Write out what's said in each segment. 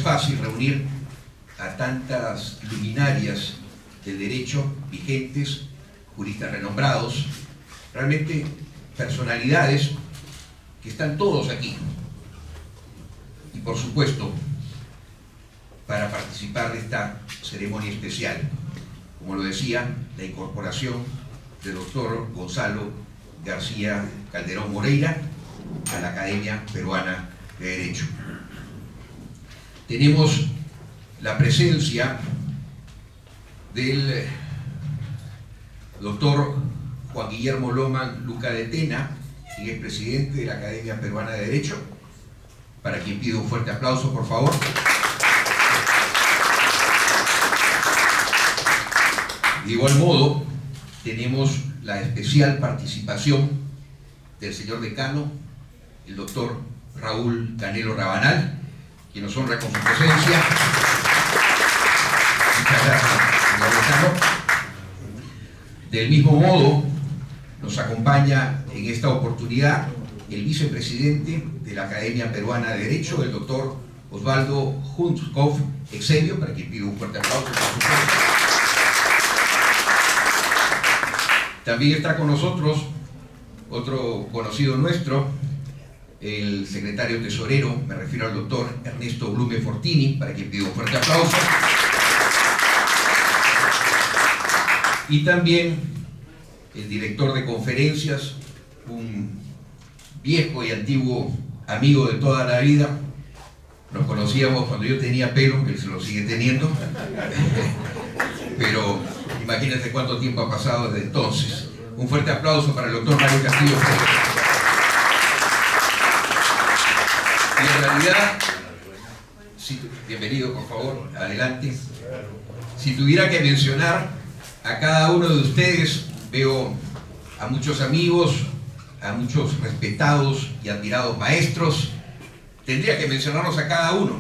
fácil reunir a tantas luminarias del derecho vigentes, juristas renombrados, realmente personalidades que están todos aquí. Y por supuesto, para participar de esta ceremonia especial, como lo decía, la incorporación del doctor Gonzalo García Calderón Moreira a la Academia Peruana de Derecho. Tenemos la presencia del doctor Juan Guillermo Loman Luca de Tena, quien es presidente de la Academia Peruana de Derecho, para quien pido un fuerte aplauso, por favor. De igual modo, tenemos la especial participación del señor decano, el doctor Raúl Canelo Rabanal, quien nos honra con su presencia. Muchas gracias, señor decano. Del mismo modo, nos acompaña en esta oportunidad el vicepresidente de la Academia Peruana de Derecho, el doctor Osvaldo Hunskov Exelio, para quien pido un fuerte aplauso, por supuesto. También está con nosotros otro conocido nuestro, el secretario tesorero, me refiero al doctor Ernesto Blume Fortini, para quien pido un fuerte aplauso. Y también el director de conferencias, un viejo y antiguo amigo de toda la vida. Nos conocíamos cuando yo tenía pelo, él se lo sigue teniendo, pero imagínense cuánto tiempo ha pasado desde entonces. Un fuerte aplauso para el doctor Mario Castillo. Y en realidad, bienvenido, por favor, adelante. Si tuviera que mencionar a cada uno de ustedes, veo a muchos amigos, a muchos respetados y admirados maestros. Tendría que mencionarlos a cada uno,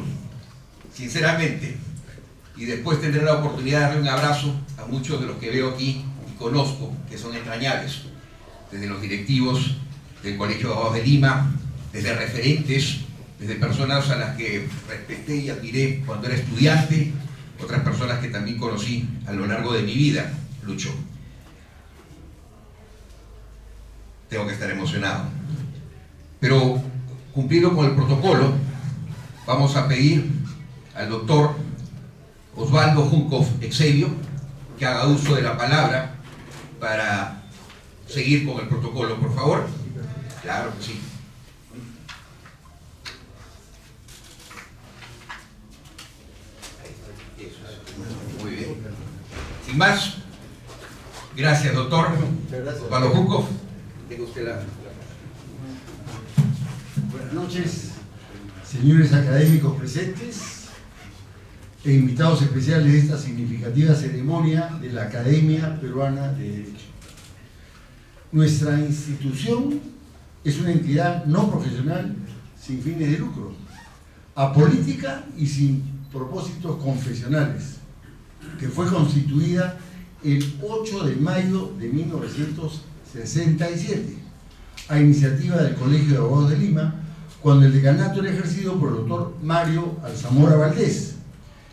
sinceramente, y después tendré la oportunidad de darle un abrazo a muchos de los que veo aquí y conozco, que son entrañables, desde los directivos del Colegio de Abogados de Lima, desde referentes, desde personas a las que respeté y admiré cuando era estudiante, otras personas que también conocí a lo largo de mi vida. Lucho, tengo que estar emocionado, pero cumplido con el protocolo, vamos a pedir al doctor Osvaldo Hunskov Exelio que haga uso de la palabra para seguir con el protocolo, por favor. Claro que sí. Muy bien. Sin más, gracias, doctor Osvaldo Hunskov. Tenga usted la... Buenas noches, señores académicos presentes e invitados especiales de esta significativa ceremonia de la Academia Peruana de Derecho. Nuestra institución es una entidad no profesional sin fines de lucro, apolítica y sin propósitos confesionales, que fue constituida el 8 de mayo de 1967, a iniciativa del Colegio de Abogados de Lima, cuando el decanato era ejercido por el doctor Mario Alzamora Valdés,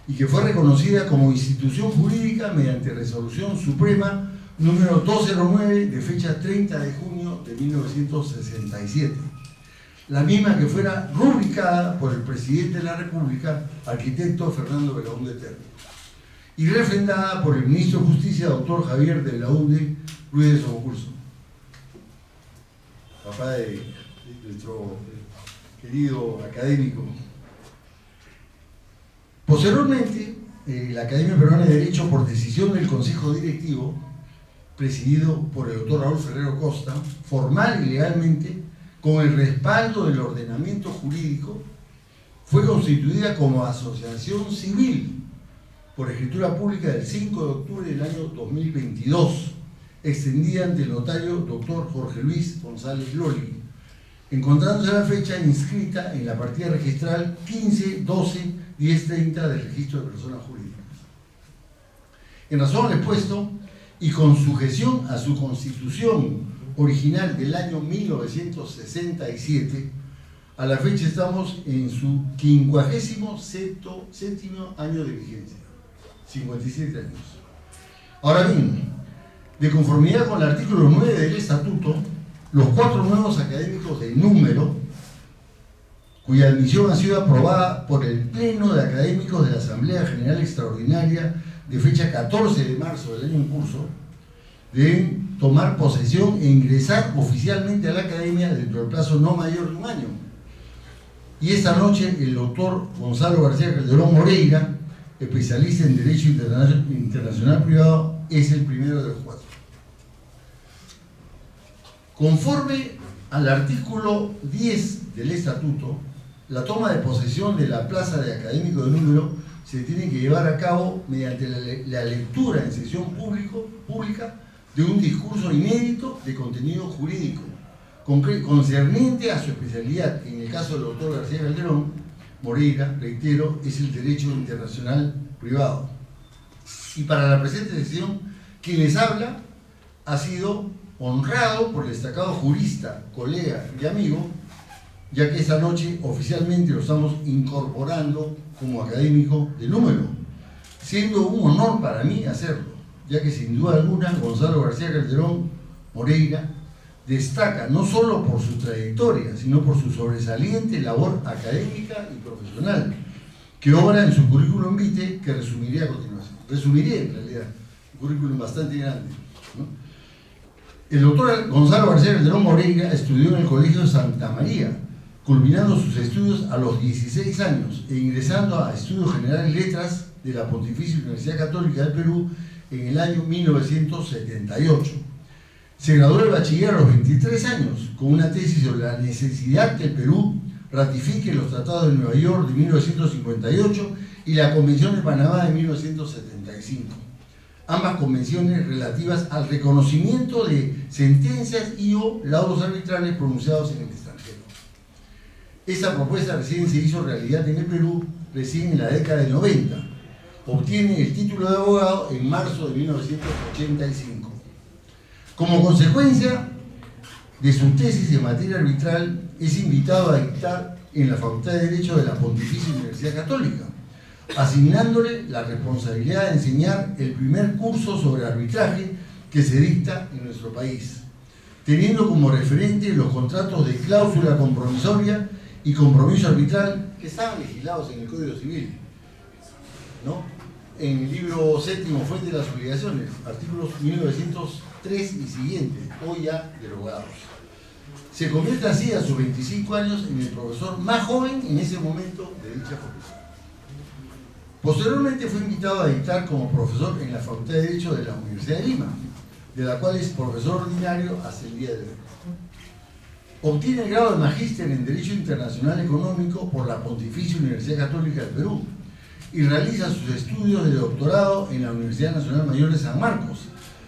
y que fue reconocida como institución jurídica mediante resolución suprema número 209 de fecha 30 de junio de 1967. La misma que fuera rubricada por el presidente de la República, arquitecto Fernando Belaúnde Terry, y refrendada por el ministro de Justicia, doctor Javier de Belaúnde Ruiz de Sobocurso, papá de nuestro querido académico. Posteriormente, la Academia Peruana de Derecho, por decisión del Consejo Directivo, presidido por el doctor Raúl Ferrero Costa, formal y legalmente, con el respaldo del ordenamiento jurídico, fue constituida como asociación civil por escritura pública del 5 de octubre del año 2022, extendida ante el notario doctor Jorge Luis González Loli, encontrándose a la fecha inscrita en la partida registral 15-12-1030 del registro de personas jurídicas. En razón al expuesto, y con sujeción a su constitución original del año 1967, A la fecha estamos en su 57º año de vigencia, 57 años. Ahora bien, de conformidad con el artículo 9 del Estatuto, los 4 nuevos académicos de número, cuya admisión ha sido aprobada por el Pleno de Académicos de la Asamblea General Extraordinaria de fecha 14 de marzo del año en curso, deben tomar posesión e ingresar oficialmente a la Academia dentro del plazo no mayor de un año. Y esta noche el doctor Gonzalo García Calderón Moreira, especialista en Derecho Internacional Privado, es el primero de los 4. Conforme al artículo 10 del Estatuto, la toma de posesión de la plaza de académico de número se tiene que llevar a cabo mediante la lectura en sesión pública de un discurso inédito de contenido jurídico concerniente a su especialidad. En el caso del doctor García Calderón Moreira, reitero, es el derecho internacional privado. Y para la presente sesión, quien les habla ha sido honrado por el destacado jurista, colega y amigo, ya que esta noche oficialmente lo estamos incorporando como académico de número, siendo un honor para mí hacerlo, ya que sin duda alguna Gonzalo García Calderón Moreira destaca no solo por su trayectoria, sino por su sobresaliente labor académica y profesional, que obra en su currículum vitae, que resumiré a continuación. Resumiré en realidad, un currículum bastante grande, ¿no? El doctor Gonzalo García Calderón Moreira estudió en el Colegio de Santa María, culminando sus estudios a los 16 años e ingresando a Estudios Generales Letras de la Pontificia Universidad Católica del Perú en el año 1978. Se graduó de bachiller a los 23 años con una tesis sobre la necesidad que el Perú ratifique los tratados de Nueva York de 1958 y la Convención de Panamá de 1975. Ambas convenciones relativas al reconocimiento de sentencias y o laudos arbitrales pronunciados en el extranjero. Esa propuesta recién se hizo realidad en el Perú, recién en la década del 90. Obtiene el título de abogado en marzo de 1985. Como consecuencia de su tesis en materia arbitral, es invitado a dictar en la Facultad de Derecho de la Pontificia Universidad Católica, asignándole la responsabilidad de enseñar el primer curso sobre arbitraje que se dicta en nuestro país, teniendo como referente los contratos de cláusula compromisoria y compromiso arbitral que estaban legislados en el Código Civil, ¿no? En el libro séptimo, Fuente de las Obligaciones, artículos 1903 y siguientes, hoy ya derogados. Se convierte así a sus 25 años en el profesor más joven en ese momento de dicha profesión. Posteriormente fue invitado a dictar como profesor en la Facultad de Derecho de la Universidad de Lima, de la cual es profesor ordinario hasta el día de hoy. Obtiene el grado de magíster en Derecho Internacional Económico por la Pontificia Universidad Católica del Perú y realiza sus estudios de doctorado en la Universidad Nacional Mayor de San Marcos,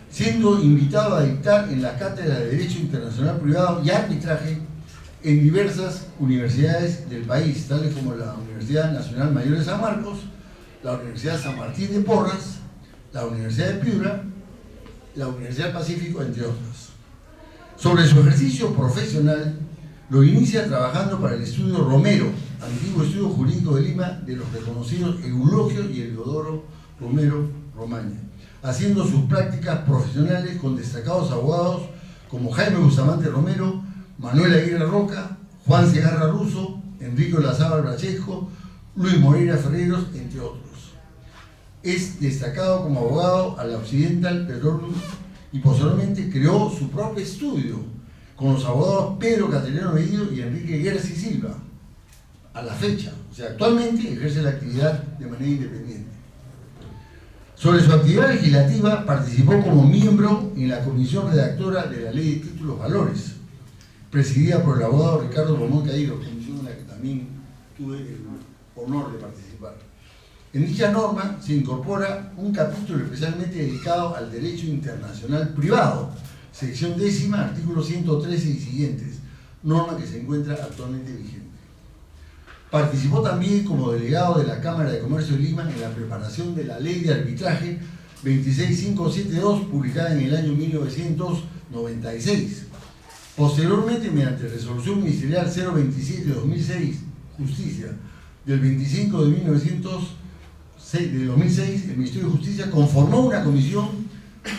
siendo invitado a dictar en la Cátedra de Derecho Internacional Privado y Arbitraje en diversas universidades del país, tales como la Universidad Nacional Mayor de San Marcos, la Universidad San Martín de Porras, la Universidad de Piura, la Universidad del Pacífico, entre otras. Sobre su ejercicio profesional, lo inicia trabajando para el Estudio Romero, antiguo Estudio Jurídico de Lima, de los reconocidos Eulogio y Eliodoro Romero Romaña, haciendo sus prácticas profesionales con destacados abogados como Jaime Bustamante Romero, Manuel Aguirre Roca, Juan Segarra Russo, Enrique Olazábal Brachesco, Luis Moreira Ferreros, entre otros. Es destacado como abogado a la Occidental Petroleum y posteriormente creó su propio estudio con los abogados Pedro Caterino Bellido y Enrique Gersi Silva, a la fecha. O sea, actualmente ejerce la actividad de manera independiente. Sobre su actividad legislativa, participó como miembro en la comisión redactora de la Ley de Títulos Valores, presidida por el abogado Ricardo Romón Caído, comisión en la que también tuve el honor de participar. En dicha norma se incorpora un capítulo especialmente dedicado al derecho internacional privado, sección 10ª, artículo 113 y siguientes, norma que se encuentra actualmente vigente. Participó también como delegado de la Cámara de Comercio de Lima en la preparación de la Ley de Arbitraje 26572, publicada en el año 1996, Posteriormente, mediante resolución ministerial 027 de 2006, Justicia, del 25 de 2006, el Ministerio de Justicia conformó una comisión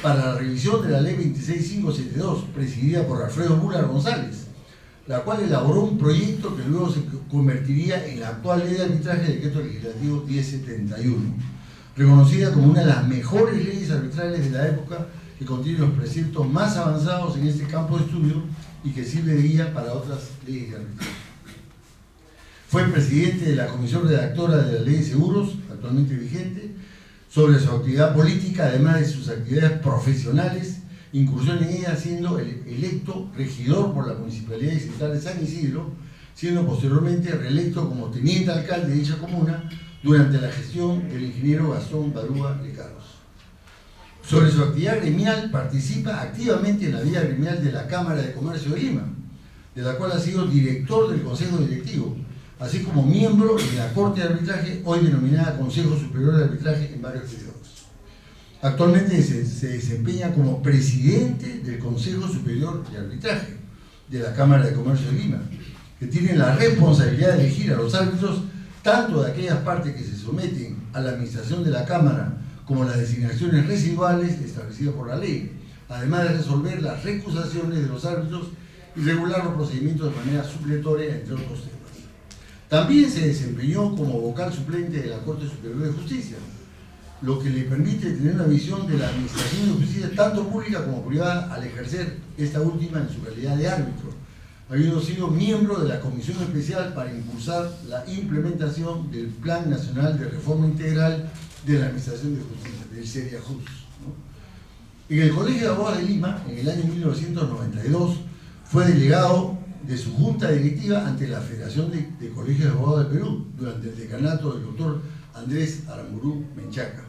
para la revisión de la Ley 26572, presidida por Alfredo Bular González, la cual elaboró un proyecto que luego se convertiría en la actual Ley de Arbitraje, Decreto Legislativo 1071, reconocida como una de las mejores leyes arbitrales de la época, que contiene los preceptos más avanzados en este campo de estudio y que sirve de guía para otras leyes de arbitraje. Fue presidente de la comisión redactora de la Ley de Seguros, actualmente vigente, sobre su actividad política, además de sus actividades profesionales, incursión en ella siendo electo regidor por la Municipalidad Distrital de San Isidro, siendo posteriormente reelecto como teniente alcalde de dicha comuna durante la gestión del ingeniero Gastón Barúa Lecaros. Sobre su actividad gremial, participa activamente en la vida gremial de la Cámara de Comercio de Lima, de la cual ha sido director del Consejo Directivo, así como miembro de la Corte de Arbitraje, hoy denominada Consejo Superior de Arbitraje, en varios periodos. Actualmente se desempeña como presidente del Consejo Superior de Arbitraje de la Cámara de Comercio de Lima, que tiene la responsabilidad de elegir a los árbitros tanto de aquellas partes que se someten a la administración de la Cámara como las designaciones residuales establecidas por la ley, además de resolver las recusaciones de los árbitros y regular los procedimientos de manera supletoria, entre otros temas. También se desempeñó como vocal suplente de la Corte Superior de Justicia, lo que le permite tener una visión de la administración de justicia tanto pública como privada al ejercer esta última en su calidad de árbitro, habiendo sido miembro de la Comisión Especial para impulsar la implementación del Plan Nacional de Reforma Integral de la Administración de Justicia, del CERIAJUS, ¿no? En el Colegio de Abogados de Lima, en el año 1992, fue delegado de su junta directiva ante la Federación de Colegios de Abogados del Perú, durante el decanato del doctor Andrés Aramburú Menchaca.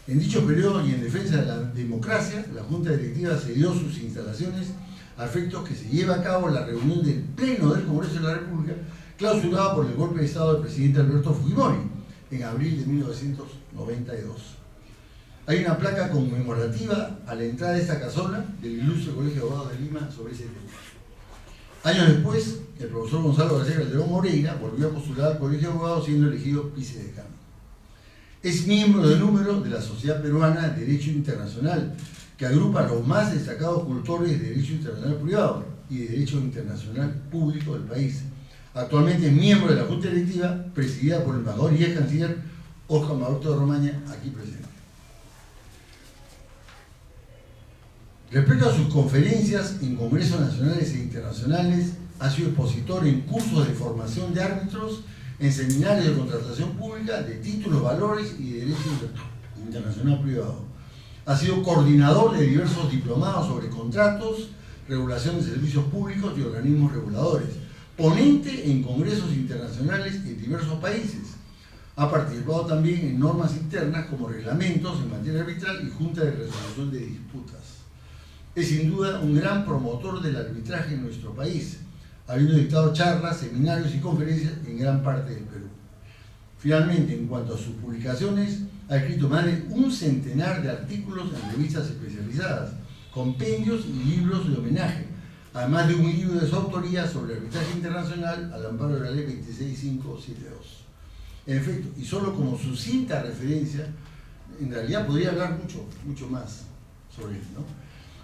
En dicho periodo y en defensa de la democracia, la junta directiva cedió sus instalaciones a efectos que se lleva a cabo la reunión del Pleno del Congreso de la República, clausurada por el golpe de Estado del presidente Alberto Fujimori, en abril de 1992. Hay una placa conmemorativa a la entrada de esta casona del ilustre Colegio de Abogados de Lima sobre ese tema. Años después, el profesor Gonzalo García Calderón Moreira volvió a postular al Colegio de Abogados, siendo elegido vicedecano. Es miembro del número de la Sociedad Peruana de Derecho Internacional, que agrupa a los más destacados cultores de Derecho Internacional Privado y de Derecho Internacional Público del país. Actualmente es miembro de la Junta Directiva, presidida por el embajador y ex canciller Óscar Maroto de Romaña, aquí presente. Respecto a sus conferencias en congresos nacionales e internacionales, ha sido expositor en cursos de formación de árbitros, en seminarios de contratación pública, de títulos, valores y de derecho internacional privado. Ha sido coordinador de diversos diplomados sobre contratos, regulación de servicios públicos y organismos reguladores, ponente en congresos internacionales en diversos países. Ha participado también en normas internas como reglamentos en materia arbitral y junta de resolución de disputas. Es sin duda un gran promotor del arbitraje en nuestro país, habiendo dictado charlas, seminarios y conferencias en gran parte del Perú. Finalmente, en cuanto a sus publicaciones, ha escrito más de un centenar de artículos en revistas especializadas, compendios y libros de homenaje, además de un libro de su autoría sobre arbitraje internacional al amparo de la Ley 26572. En efecto, y solo como sucinta referencia, en realidad podría hablar mucho más sobre él, ¿no?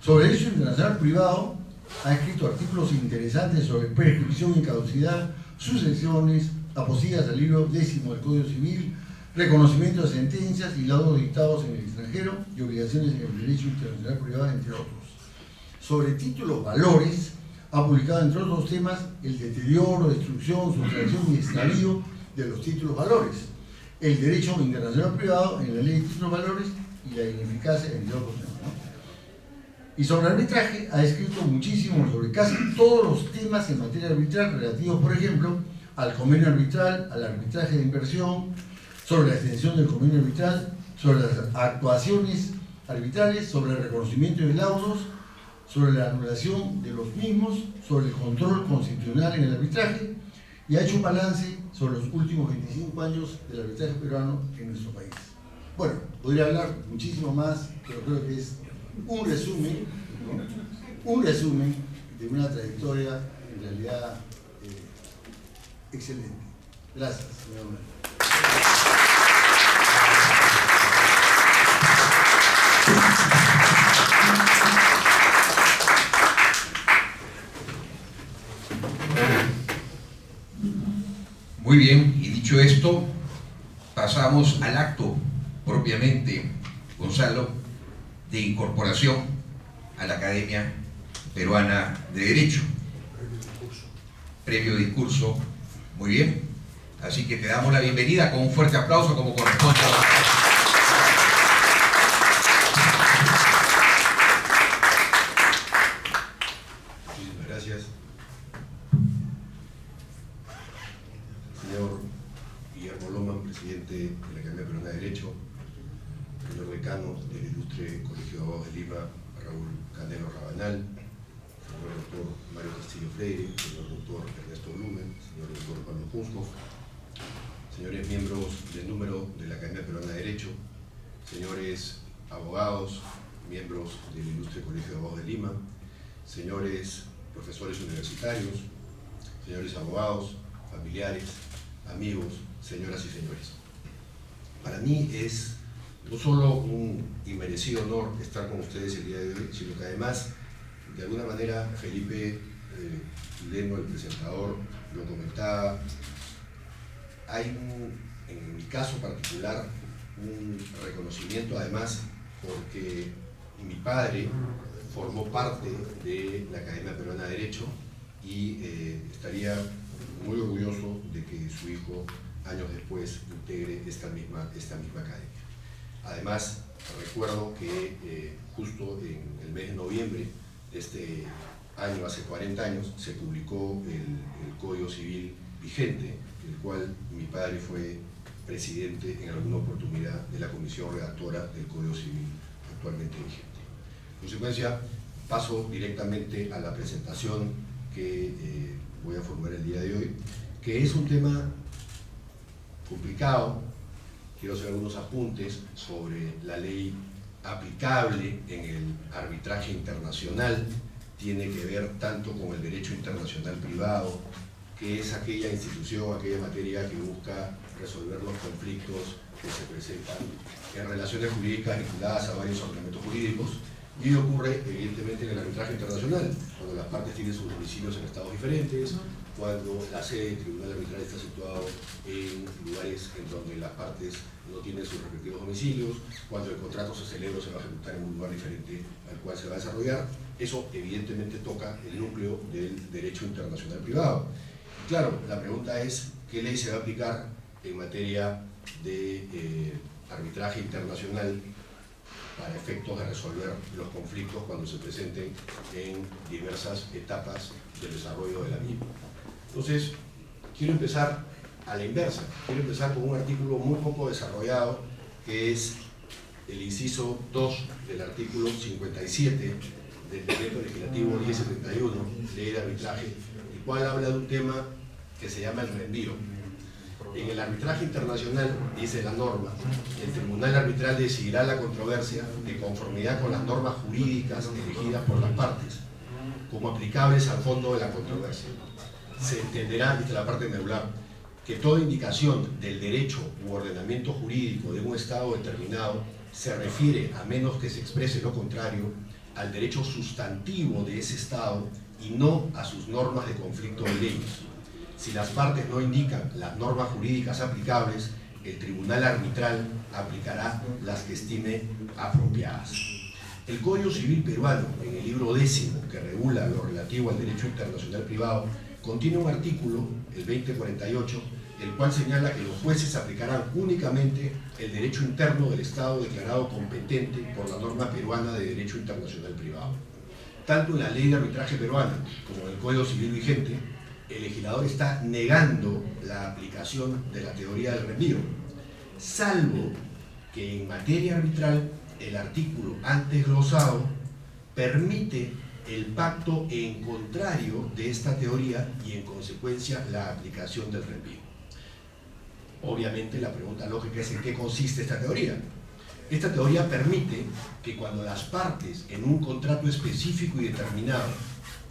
Sobre derecho internacional privado, ha escrito artículos interesantes sobre prescripción y caducidad, sucesiones, aposillas al libro 10 del Código Civil, reconocimiento de sentencias y laudos dictados en el extranjero y obligaciones en el derecho internacional privado, entre otros. Sobre títulos valores, ha publicado, entre otros temas, el deterioro, destrucción, sustracción y extravío de los títulos valores, el derecho internacional privado en la ley de títulos valores y la ineficacia, entre otros temas, ¿no? Y sobre arbitraje ha escrito muchísimo sobre casi todos los temas en materia arbitral relativos, por ejemplo, al convenio arbitral, al arbitraje de inversión, sobre la extensión del convenio arbitral, sobre las actuaciones arbitrales, sobre el reconocimiento de laudos, sobre la anulación de los mismos, sobre el control constitucional en el arbitraje, y ha hecho un balance sobre los últimos 25 años del arbitraje peruano en nuestro país. Bueno, podría hablar muchísimo más, pero creo que es un resumen, ¿no? Un resumen de una trayectoria en realidad excelente. Gracias, señor Manuel. Muy bien, y dicho esto, pasamos al acto propiamente, Gonzalo, de incorporación a la Academia Peruana de Derecho. Previo discurso, muy bien. Así que te damos la bienvenida con un fuerte aplauso como corresponde. Muchísimas gracias. Señor Guillermo Loma, presidente de la Academia Peruana de Derecho, señor decano del Ilustre Colegio de Abogados de Lima, Raúl Canelo Rabanal, señor doctor Mario Castillo Freire, señor doctor Ernesto Blumen, señor doctor Pablo Junco, señores miembros del número de la Academia Peruana de Derecho, señores abogados, miembros del Ilustre Colegio de Abogados de Lima, señores profesores universitarios, señores abogados, familiares, amigos, señoras y señores. Para mí es no solo un inmerecido honor estar con ustedes el día de hoy, sino que además, de alguna manera, Felipe Leno, el presentador, lo comentaba, hay en mi caso particular un reconocimiento además porque mi padre formó parte de la Academia Peruana de Derecho y estaría muy orgulloso de que su hijo años después integre esta misma academia. Además, recuerdo que justo en el mes de noviembre de este año, hace 40 años, se publicó el Código Civil vigente, el cual mi padre fue presidente en alguna oportunidad de la comisión redactora del Código Civil actualmente vigente. En consecuencia, paso directamente a la presentación que voy a formar el día de hoy, que es un tema complicado. Quiero hacer algunos apuntes sobre la ley aplicable en el arbitraje internacional. Tiene que ver tanto con el derecho internacional privado, que es aquella institución, aquella materia que busca resolver los conflictos que se presentan en relaciones jurídicas vinculadas a varios ordenamientos jurídicos. Y ocurre evidentemente en el arbitraje internacional, cuando las partes tienen sus domicilios en estados diferentes, cuando la sede del tribunal arbitral está situado en lugares en donde las partes no tienen sus respectivos domicilios, cuando el contrato se celebra o se va a ejecutar en un lugar diferente al cual se va a desarrollar. Eso evidentemente toca el núcleo del derecho internacional privado. Y claro, la pregunta es, ¿qué ley se va a aplicar en materia de arbitraje internacional para efectos de resolver los conflictos cuando se presenten en diversas etapas del desarrollo de la misma? Entonces, quiero empezar a la inversa. Quiero empezar con un artículo muy poco desarrollado, que es el inciso 2 del artículo 57 del Decreto Legislativo 1071, Ley de Arbitraje, el cual habla de un tema que se llama el reenvío. En el arbitraje internacional, dice la norma, el tribunal arbitral decidirá la controversia de conformidad con las normas jurídicas elegidas por las partes, como aplicables al fondo de la controversia. Se entenderá, dice la parte medular, que toda indicación del derecho u ordenamiento jurídico de un Estado determinado se refiere, a menos que se exprese lo contrario, al derecho sustantivo de ese Estado y no a sus normas de conflicto de leyes. Si las partes no indican las normas jurídicas aplicables, el tribunal arbitral aplicará las que estime apropiadas. El Código Civil peruano, en el libro 10, que regula lo relativo al derecho internacional privado, contiene un artículo, el 2048, el cual señala que los jueces aplicarán únicamente el derecho interno del Estado declarado competente por la norma peruana de derecho internacional privado. Tanto en la ley de arbitraje peruana como en el Código Civil vigente, el legislador está negando la aplicación de la teoría del reenvío, salvo que en materia arbitral el artículo antes glosado permite el pacto en contrario de esta teoría y en consecuencia la aplicación del reenvío. Obviamente la pregunta lógica es: ¿en qué consiste esta teoría? Esta teoría permite que cuando las partes en un contrato específico y determinado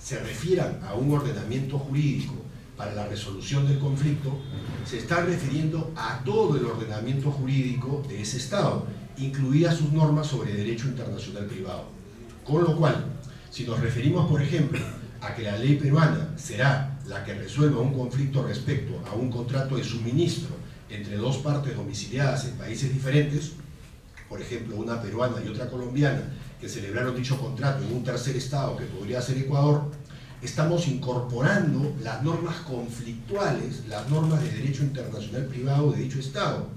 se refieran a un ordenamiento jurídico para la resolución del conflicto, se está refiriendo a todo el ordenamiento jurídico de ese Estado, incluidas sus normas sobre derecho internacional privado. Con lo cual, si nos referimos, por ejemplo, a que la ley peruana será la que resuelva un conflicto respecto a un contrato de suministro entre dos partes domiciliadas en países diferentes, por ejemplo, una peruana y otra colombiana, que celebraron dicho contrato en un tercer Estado que podría ser Ecuador, estamos incorporando las normas conflictuales, las normas de derecho internacional privado de dicho Estado.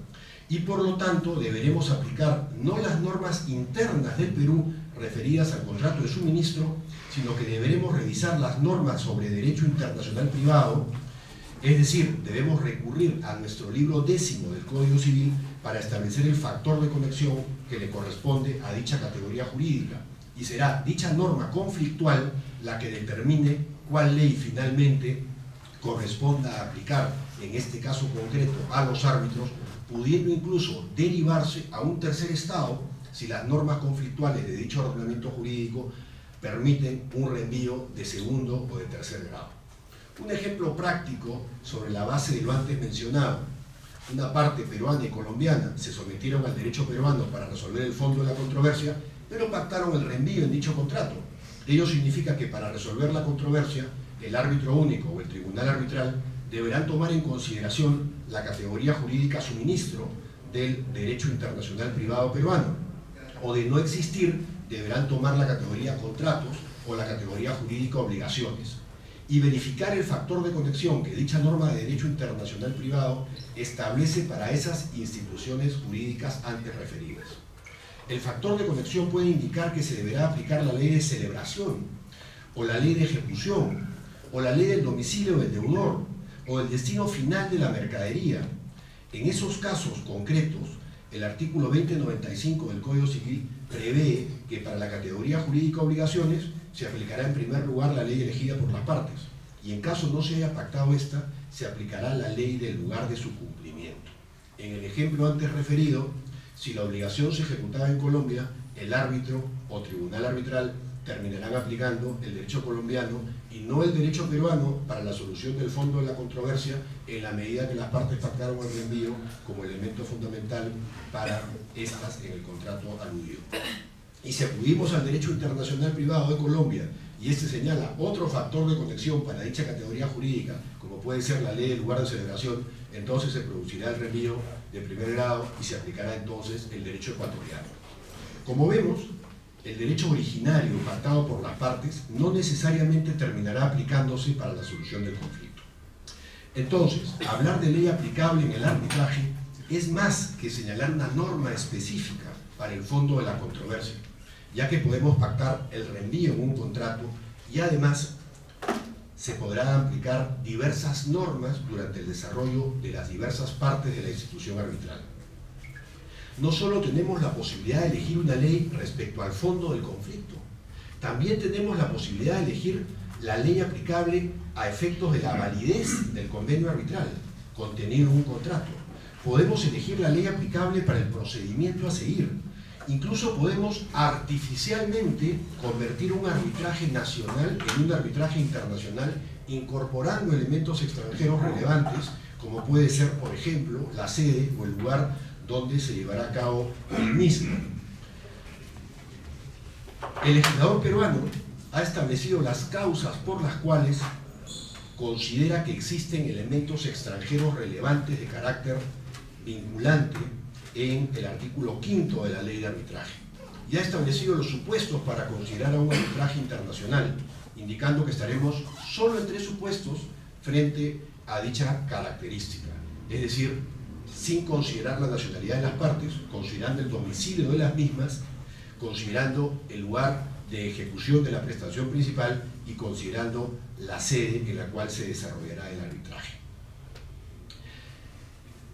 Y por lo tanto deberemos aplicar no las normas internas del Perú referidas al contrato de suministro, sino que deberemos revisar las normas sobre derecho internacional privado, es decir, debemos recurrir a nuestro libro 10 del Código Civil para establecer el factor de conexión que le corresponde a dicha categoría jurídica, y será dicha norma conflictual la que determine cuál ley finalmente corresponda a aplicar, en este caso concreto, a los árbitros, pudiendo incluso derivarse a un tercer Estado si las normas conflictuales de dicho ordenamiento jurídico permiten un reenvío de segundo o de tercer grado. Un ejemplo práctico sobre la base de lo antes mencionado: una parte peruana y colombiana se sometieron al derecho peruano para resolver el fondo de la controversia, pero pactaron el reenvío en dicho contrato. Ello significa que para resolver la controversia, el árbitro único o el tribunal arbitral deberán tomar en consideración la categoría jurídica suministro del derecho internacional privado peruano, o de no existir, deberán tomar la categoría contratos o la categoría jurídica obligaciones, y verificar el factor de conexión que dicha norma de derecho internacional privado establece para esas instituciones jurídicas antes referidas. El factor de conexión puede indicar que se deberá aplicar la ley de celebración, o la ley de ejecución, o la ley del domicilio del deudor, o el destino final de la mercadería. En esos casos concretos, el artículo 2095 del Código Civil prevé que para la categoría jurídica obligaciones se aplicará en primer lugar la ley elegida por las partes, y en caso no se haya pactado esta, se aplicará la ley del lugar de su cumplimiento. En el ejemplo antes referido, si la obligación se ejecutaba en Colombia, el árbitro o tribunal arbitral terminarán aplicando el derecho colombiano y no el derecho peruano para la solución del fondo de la controversia, en la medida que las partes pactaron el reenvío como elemento fundamental para estas en el contrato aludido. Y si acudimos al derecho internacional privado de Colombia y este señala otro factor de conexión para dicha categoría jurídica, como puede ser la ley del lugar de celebración, entonces se producirá el reenvío de primer grado y se aplicará entonces el derecho ecuatoriano. Como vemos, el derecho originario pactado por las partes no necesariamente terminará aplicándose para la solución del conflicto. Entonces, hablar de ley aplicable en el arbitraje es más que señalar una norma específica para el fondo de la controversia, ya que podemos pactar el reenvío en un contrato y además se podrán aplicar diversas normas durante el desarrollo de las diversas partes de la institución arbitral. No solo tenemos la posibilidad de elegir una ley respecto al fondo del conflicto, también tenemos la posibilidad de elegir la ley aplicable a efectos de la validez del convenio arbitral contenido en un contrato. Podemos elegir la ley aplicable para el procedimiento a seguir. Incluso podemos artificialmente convertir un arbitraje nacional en un arbitraje internacional, incorporando elementos extranjeros relevantes, como puede ser, por ejemplo, la sede o el lugar donde se llevará a cabo el mismo. El legislador peruano ha establecido las causas por las cuales considera que existen elementos extranjeros relevantes de carácter vinculante en el artículo 5 de la ley de arbitraje. Y ha establecido los supuestos para considerar a un arbitraje internacional, indicando que estaremos solo en 3 supuestos frente a dicha característica, es decir, sin considerar la nacionalidad de las partes, considerando el domicilio de las mismas, considerando el lugar de ejecución de la prestación principal y considerando la sede en la cual se desarrollará el arbitraje.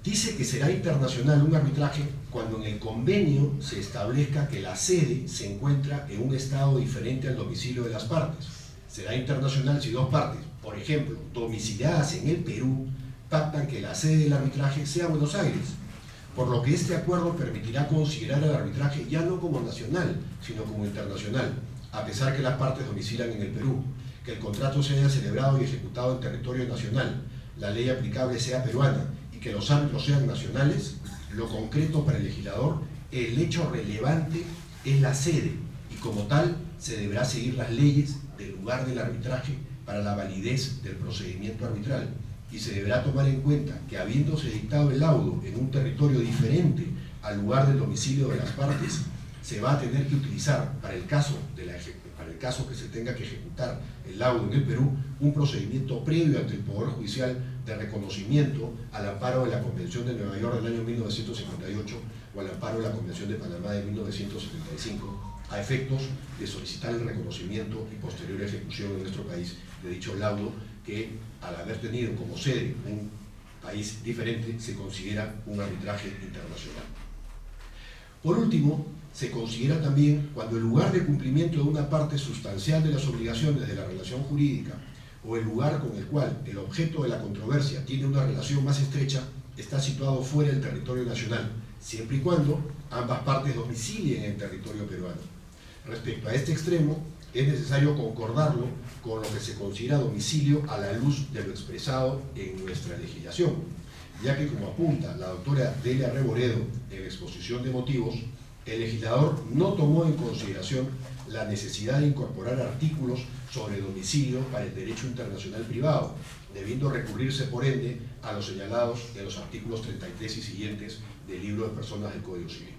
Dice que será internacional un arbitraje cuando en el convenio se establezca que la sede se encuentra en un estado diferente al domicilio de las partes. Será internacional si 2 partes, por ejemplo, domiciliadas en el Perú, pactan que la sede del arbitraje sea Buenos Aires, por lo que este acuerdo permitirá considerar el arbitraje ya no como nacional, sino como internacional, a pesar que las partes domicilan en el Perú, que el contrato se haya celebrado y ejecutado en territorio nacional, la ley aplicable sea peruana y que los árbitros sean nacionales, lo concreto para el legislador, el hecho relevante es la sede y como tal se deberá seguir las leyes del lugar del arbitraje para la validez del procedimiento arbitral y se deberá tomar en cuenta que habiéndose dictado el laudo en un territorio diferente al lugar del domicilio de las partes, se va a tener que utilizar para el caso que se tenga que ejecutar el laudo en el Perú, un procedimiento previo ante el Poder Judicial de reconocimiento al amparo de la Convención de Nueva York del año 1958 o al amparo de la Convención de Panamá de 1975, a efectos de solicitar el reconocimiento y posterior ejecución en nuestro país de dicho laudo que, al haber tenido como sede un país diferente, se considera un arbitraje internacional. Por último, se considera también cuando el lugar de cumplimiento de una parte sustancial de las obligaciones de la relación jurídica o el lugar con el cual el objeto de la controversia tiene una relación más estrecha está situado fuera del territorio nacional, siempre y cuando ambas partes domicilien en el territorio peruano. Respecto a este extremo, es necesario concordarlo con lo que se considera domicilio a la luz de lo expresado en nuestra legislación, ya que, como apunta la doctora Delia Reboredo en la exposición de motivos, el legislador no tomó en consideración la necesidad de incorporar artículos sobre domicilio para el derecho internacional privado, debiendo recurrirse por ende a los señalados en los artículos 33 y siguientes del Libro de Personas del Código Civil.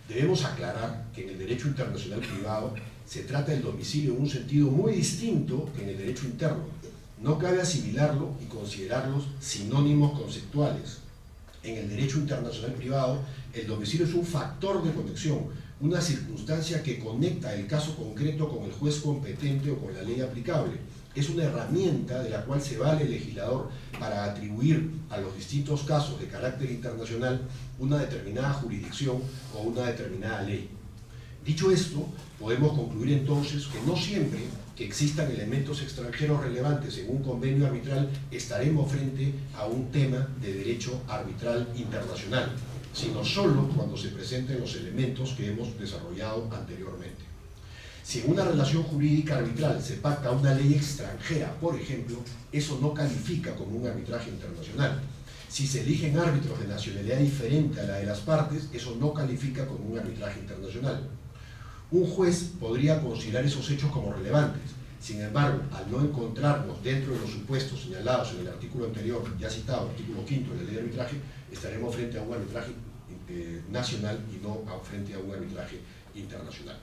Debemos aclarar que en el derecho internacional privado se trata del domicilio en un sentido muy distinto que en el derecho interno. No cabe asimilarlo y considerarlos sinónimos conceptuales. En el derecho internacional privado, el domicilio es un factor de conexión, una circunstancia que conecta el caso concreto con el juez competente o con la ley aplicable. Es una herramienta de la cual se vale el legislador para atribuir a los distintos casos de carácter internacional una determinada jurisdicción o una determinada ley. Dicho esto, podemos concluir entonces que no siempre que existan elementos extranjeros relevantes en un convenio arbitral estaremos frente a un tema de derecho arbitral internacional, sino solo cuando se presenten los elementos que hemos desarrollado anteriormente. Si en una relación jurídica arbitral se pacta una ley extranjera, por ejemplo, eso no califica como un arbitraje internacional. Si se eligen árbitros de nacionalidad diferente a la de las partes, eso no califica como un arbitraje internacional. Un juez podría considerar esos hechos como relevantes. Sin embargo, al no encontrarnos dentro de los supuestos señalados en el artículo anterior, ya citado, artículo 5 de la ley de arbitraje, estaremos frente a un arbitraje nacional y no frente a un arbitraje internacional.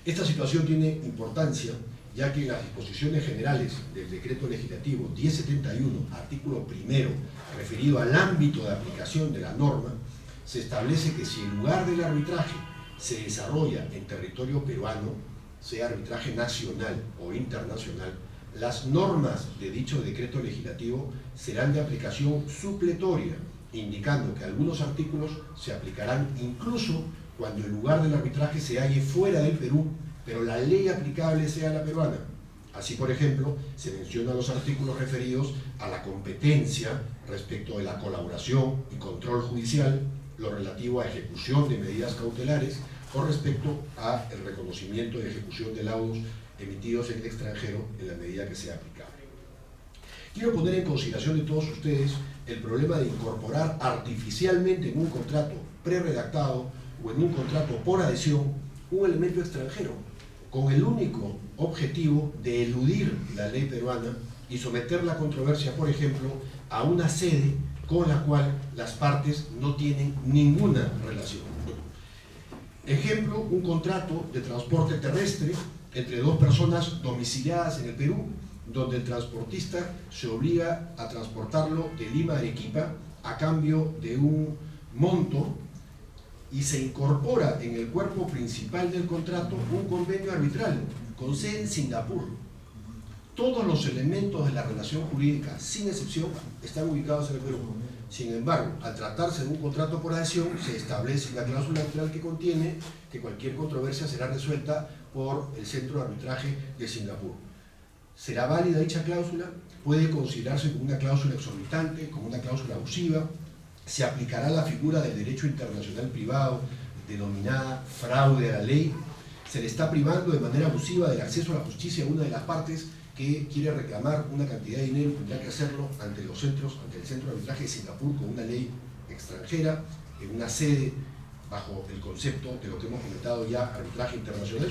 Esta situación tiene importancia, ya que en las disposiciones generales del decreto legislativo 1071, artículo primero, referido al ámbito de aplicación de la norma, se establece que si el lugar del arbitraje se desarrolla en territorio peruano, sea arbitraje nacional o internacional, las normas de dicho decreto legislativo serán de aplicación supletoria, indicando que algunos artículos se aplicarán incluso cuando el lugar del arbitraje se halle fuera del Perú, pero la ley aplicable sea la peruana. Así, por ejemplo, se mencionan los artículos referidos a la competencia respecto de la colaboración y control judicial, lo relativo a ejecución de medidas cautelares o respecto a el reconocimiento y ejecución de laudos emitidos en el extranjero en la medida que sea aplicable. Quiero poner en consideración de todos ustedes el problema de incorporar artificialmente en un contrato preredactado o en un contrato por adhesión un elemento extranjero, con el único objetivo de eludir la ley peruana y someter la controversia, por ejemplo, a una sede con la cual las partes no tienen ninguna relación. Ejemplo, un contrato de transporte terrestre entre dos personas domiciliadas en el Perú, donde el transportista se obliga a transportarlo de Lima a Arequipa a cambio de un monto y se incorpora en el cuerpo principal del contrato un convenio arbitral con sede en Singapur. Todos los elementos de la relación jurídica, sin excepción, están ubicados en el Perú. Sin embargo, al tratarse de un contrato por adhesión, se establece la cláusula arbitral que contiene que cualquier controversia será resuelta por el Centro de Arbitraje de Singapur. ¿Será válida dicha cláusula? Puede considerarse como una cláusula exorbitante, como una cláusula abusiva. Se aplicará la figura del derecho internacional privado, denominada fraude a la ley. Se le está privando de manera abusiva del acceso a la justicia a una de las partes que quiere reclamar una cantidad de dinero y tendrá que hacerlo ante los centros, ante el Centro de Arbitraje de Singapur con una ley extranjera, en una sede bajo el concepto de lo que hemos comentado ya, arbitraje internacional.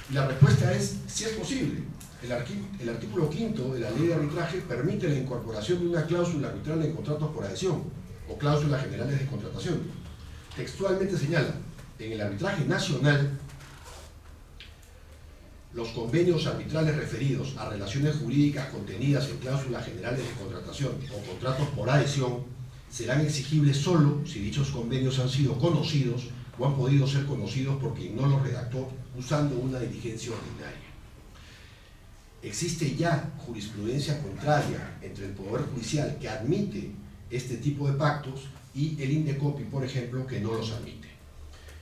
Y la respuesta es, sí es posible. El artículo 5 de la ley de arbitraje permite la incorporación de una cláusula arbitral en contratos por adhesión o cláusulas generales de contratación. Textualmente señala, en el arbitraje nacional, los convenios arbitrales referidos a relaciones jurídicas contenidas en cláusulas generales de contratación o contratos por adhesión serán exigibles solo si dichos convenios han sido conocidos o han podido ser conocidos por quien no los redactó usando una diligencia ordinaria. Existe ya jurisprudencia contraria entre el Poder Judicial que admite este tipo de pactos y el Indecopi, por ejemplo, que no los admite.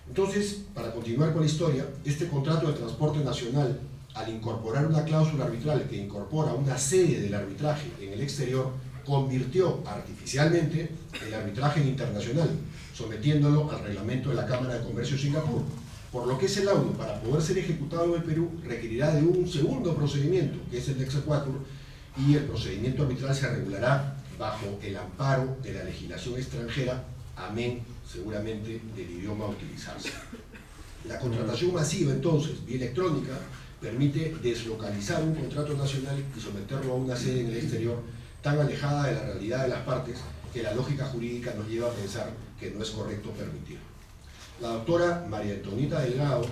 Entonces, para continuar con la historia, este contrato de transporte nacional, al incorporar una cláusula arbitral que incorpora una sede del arbitraje en el exterior, convirtió artificialmente el arbitraje internacional, sometiéndolo al reglamento de la Cámara de Comercio de Singapur, por lo que ese laudo, para poder ser ejecutado en el Perú, requerirá de un segundo procedimiento, que es el de exequatur, y el procedimiento arbitral se regulará bajo el amparo de la legislación extranjera, amén seguramente del idioma a utilizarse. La contratación masiva, entonces, vía electrónica, permite deslocalizar un contrato nacional y someterlo a una sede en el exterior tan alejada de la realidad de las partes que la lógica jurídica nos lleva a pensar que no es correcto permitir. La doctora María Antonieta Delgado,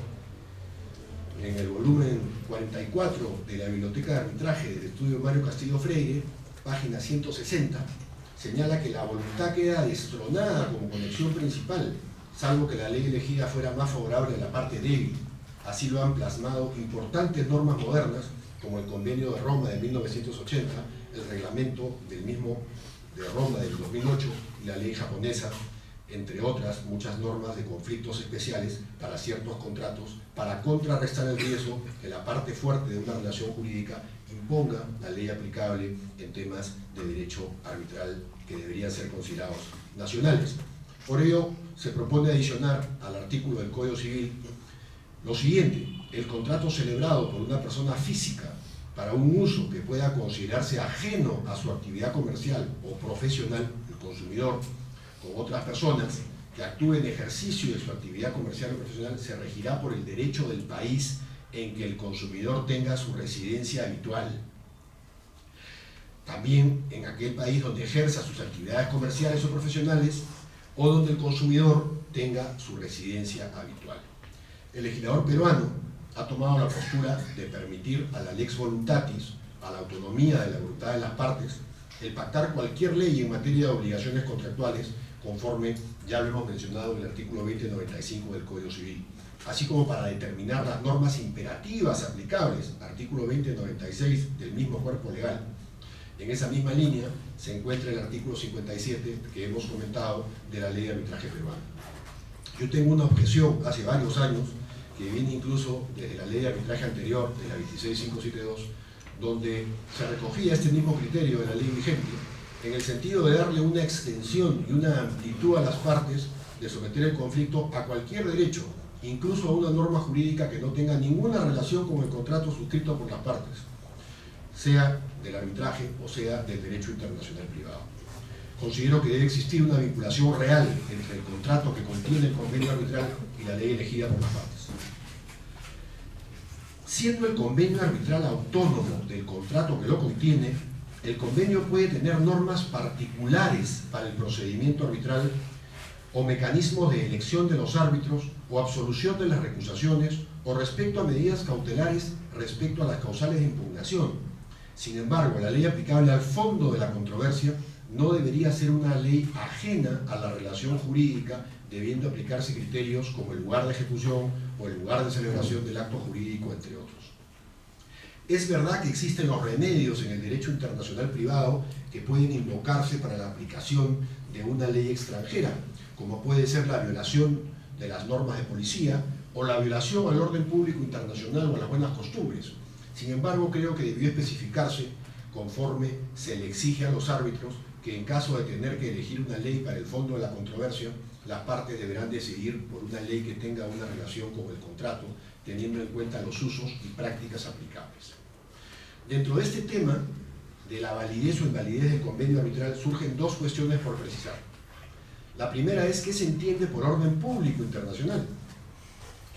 en el volumen 44 de la Biblioteca de Arbitraje del estudio Mario Castillo Freire, página 160, señala que la voluntad queda destronada como conexión principal, salvo que la ley elegida fuera más favorable a la parte débil. Así lo han plasmado importantes normas modernas, como el Convenio de Roma de 1980, el reglamento del mismo de Roma del 2008 y la ley japonesa, entre otras muchas normas de conflictos especiales para ciertos contratos, para contrarrestar el riesgo que la parte fuerte de una relación jurídica imponga la ley aplicable en temas de derecho arbitral que deberían ser considerados nacionales. Por ello, se propone adicionar al artículo del Código Civil lo siguiente: el contrato celebrado por una persona física para un uso que pueda considerarse ajeno a su actividad comercial o profesional, el consumidor, con otras personas que actúen en ejercicio de su actividad comercial o profesional, se regirá por el derecho del país en que el consumidor tenga su residencia habitual. También en aquel país donde ejerza sus actividades comerciales o profesionales o donde el consumidor tenga su residencia habitual. El legislador peruano ha tomado la postura de permitir a la lex voluntatis, a la autonomía de la voluntad de las partes, el pactar cualquier ley en materia de obligaciones contractuales, conforme ya lo hemos mencionado en el artículo 2095 del Código Civil, así como para determinar las normas imperativas aplicables, artículo 2096 del mismo cuerpo legal. En esa misma línea se encuentra el artículo 57 que hemos comentado de la Ley de Arbitraje Peruana. Yo tengo una objeción hace varios años, que viene incluso desde la Ley de Arbitraje anterior, de la 26572, donde se recogía este mismo criterio de la ley vigente, en el sentido de darle una extensión y una amplitud a las partes, de someter el conflicto a cualquier derecho, incluso a una norma jurídica que no tenga ninguna relación con el contrato suscrito por las partes, sea del arbitraje o sea del derecho internacional privado. Considero que debe existir una vinculación real entre el contrato que contiene el convenio arbitral y la ley elegida por las partes. Siendo el convenio arbitral autónomo del contrato que lo contiene, el convenio puede tener normas particulares para el procedimiento arbitral o mecanismos de elección de los árbitros o absolución de las recusaciones o respecto a medidas cautelares respecto a las causales de impugnación. Sin embargo, la ley aplicable al fondo de la controversia no debería ser una ley ajena a la relación jurídica, debiendo aplicarse criterios como el lugar de ejecución o el lugar de celebración del acto jurídico, entre otros. Es verdad que existen los remedios en el derecho internacional privado que pueden invocarse para la aplicación de una ley extranjera, como puede ser la violación de las normas de policía o la violación al orden público internacional o a las buenas costumbres. Sin embargo, creo que debió especificarse, conforme se le exige a los árbitros, que en caso de tener que elegir una ley para el fondo de la controversia, las partes deberán decidir por una ley que tenga una relación con el contrato, teniendo en cuenta los usos y prácticas aplicables. Dentro de este tema, de la validez o invalidez del convenio arbitral, surgen dos cuestiones por precisar. La primera es qué se entiende por orden público internacional.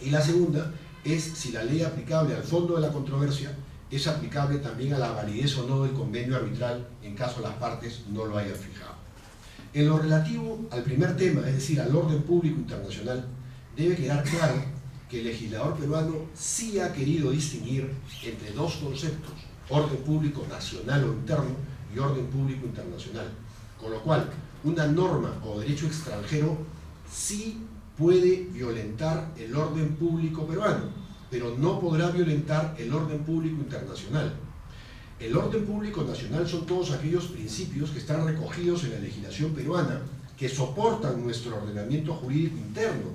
Y la segunda es si la ley aplicable al fondo de la controversia es aplicable también a la validez o no del convenio arbitral en caso las partes no lo hayan fijado. En lo relativo al primer tema, es decir, al orden público internacional, debe quedar claro que el legislador peruano sí ha querido distinguir entre dos conceptos, orden público nacional o interno y orden público internacional, con lo cual una norma o derecho extranjero sí puede violentar el orden público peruano, pero no podrá violentar el orden público internacional. El orden público nacional son todos aquellos principios que están recogidos en la legislación peruana que soportan nuestro ordenamiento jurídico interno,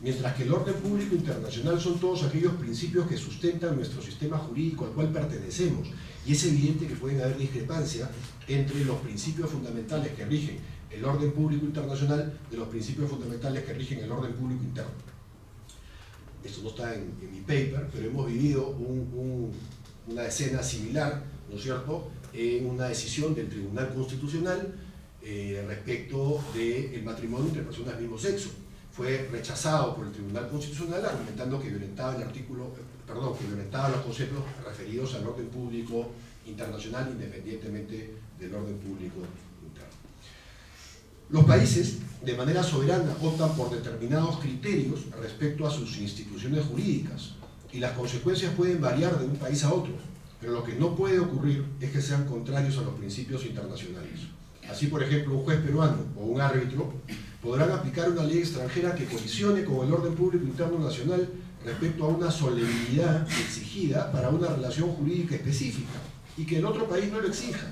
mientras que el orden público internacional son todos aquellos principios que sustentan nuestro sistema jurídico al cual pertenecemos. Y es evidente que pueden haber discrepancias entre los principios fundamentales que rigen el orden público internacional de los principios fundamentales que rigen el orden público interno. Esto no está en mi paper, pero hemos vivido una escena similar, ¿no es cierto?, en una decisión del Tribunal Constitucional respecto del matrimonio entre personas del mismo sexo. Fue rechazado por el Tribunal Constitucional argumentando que violentaba que violentaba los conceptos referidos al orden público internacional independientemente del orden público interno. Los países, de manera soberana, optan por determinados criterios respecto a sus instituciones jurídicas y las consecuencias pueden variar de un país a otro, pero lo que no puede ocurrir es que sean contrarios a los principios internacionales. Así, por ejemplo, un juez peruano o un árbitro podrán aplicar una ley extranjera que colisione con el orden público interno nacional respecto a una solemnidad exigida para una relación jurídica específica y que el otro país no lo exija,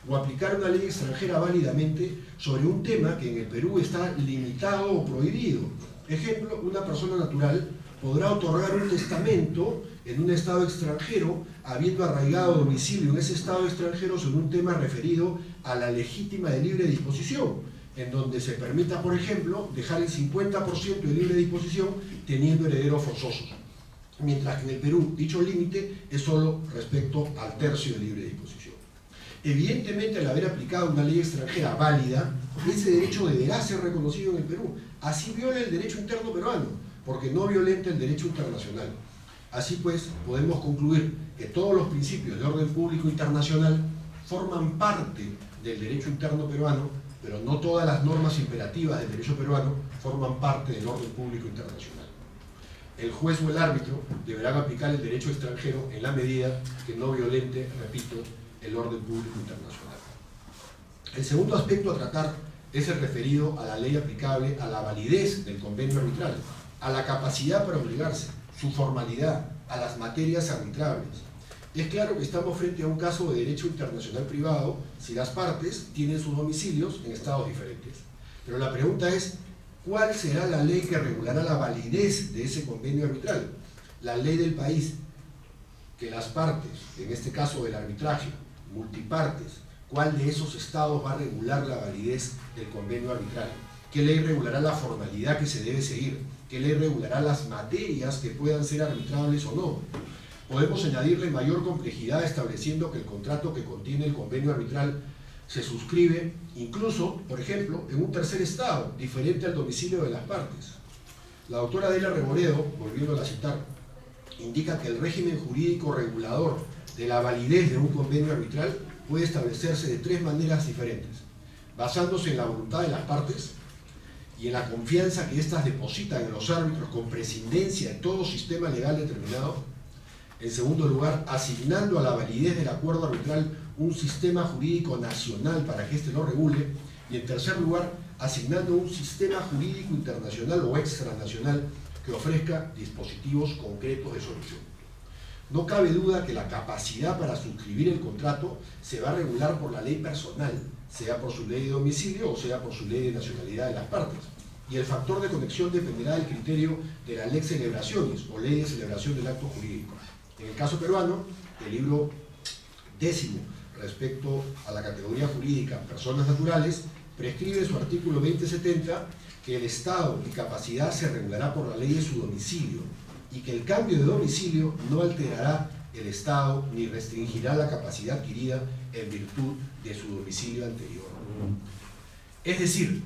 o aplicar una ley extranjera válidamente sobre un tema que en el Perú está limitado o prohibido. Ejemplo, una persona natural podrá otorgar un testamento en un estado extranjero habiendo arraigado domicilio en ese estado extranjero sobre un tema referido a la legítima de libre disposición, en donde se permita, por ejemplo, dejar el 50% de libre disposición teniendo herederos forzosos, mientras que en el Perú dicho límite es solo respecto al tercio de libre disposición. Evidentemente, al haber aplicado una ley extranjera válida, ese derecho deberá ser reconocido en el Perú, así viola el derecho interno peruano, porque no violenta el derecho internacional. Así pues, podemos concluir que todos los principios de orden público internacional forman parte del derecho interno peruano, pero no todas las normas imperativas del derecho peruano forman parte del orden público internacional. El juez o el árbitro deberán aplicar el derecho extranjero en la medida que no violente, repito, el orden público internacional. El segundo aspecto a tratar es el referido a la ley aplicable a la validez del convenio arbitral, a la capacidad para obligarse, su formalidad, a las materias arbitrables. Es claro que estamos frente a un caso de derecho internacional privado si las partes tienen sus domicilios en estados diferentes. Pero la pregunta es, ¿cuál será la ley que regulará la validez de ese convenio arbitral? La ley del país, que las partes, en este caso del arbitraje, multipartes, ¿cuál de esos estados va a regular la validez del convenio arbitral? ¿Qué ley regulará la formalidad que se debe seguir? ¿Qué ley regulará las materias que puedan ser arbitrables o no? Podemos añadirle mayor complejidad estableciendo que el contrato que contiene el convenio arbitral se suscribe incluso, por ejemplo, en un tercer estado, diferente al domicilio de las partes. La doctora Adela Reboredo, volviéndola a citar, indica que el régimen jurídico regulador de la validez de un convenio arbitral puede establecerse de tres maneras diferentes, basándose en la voluntad de las partes y en la confianza que éstas depositan en los árbitros con prescindencia de todo sistema legal determinado. En segundo lugar, asignando a la validez del acuerdo arbitral un sistema jurídico nacional para que éste lo regule. Y en tercer lugar, asignando un sistema jurídico internacional o extranacional que ofrezca dispositivos concretos de solución. No cabe duda que la capacidad para suscribir el contrato se va a regular por la ley personal, sea por su ley de domicilio o sea por su ley de nacionalidad de las partes. Y el factor de conexión dependerá del criterio de la lex celebracionis o ley de celebración del acto jurídico. En el caso peruano, el libro 10, respecto a la categoría jurídica personas naturales, prescribe su artículo 2070 que el estado y capacidad se regulará por la ley de su domicilio y que el cambio de domicilio no alterará el estado ni restringirá la capacidad adquirida en virtud de su domicilio anterior. Es decir,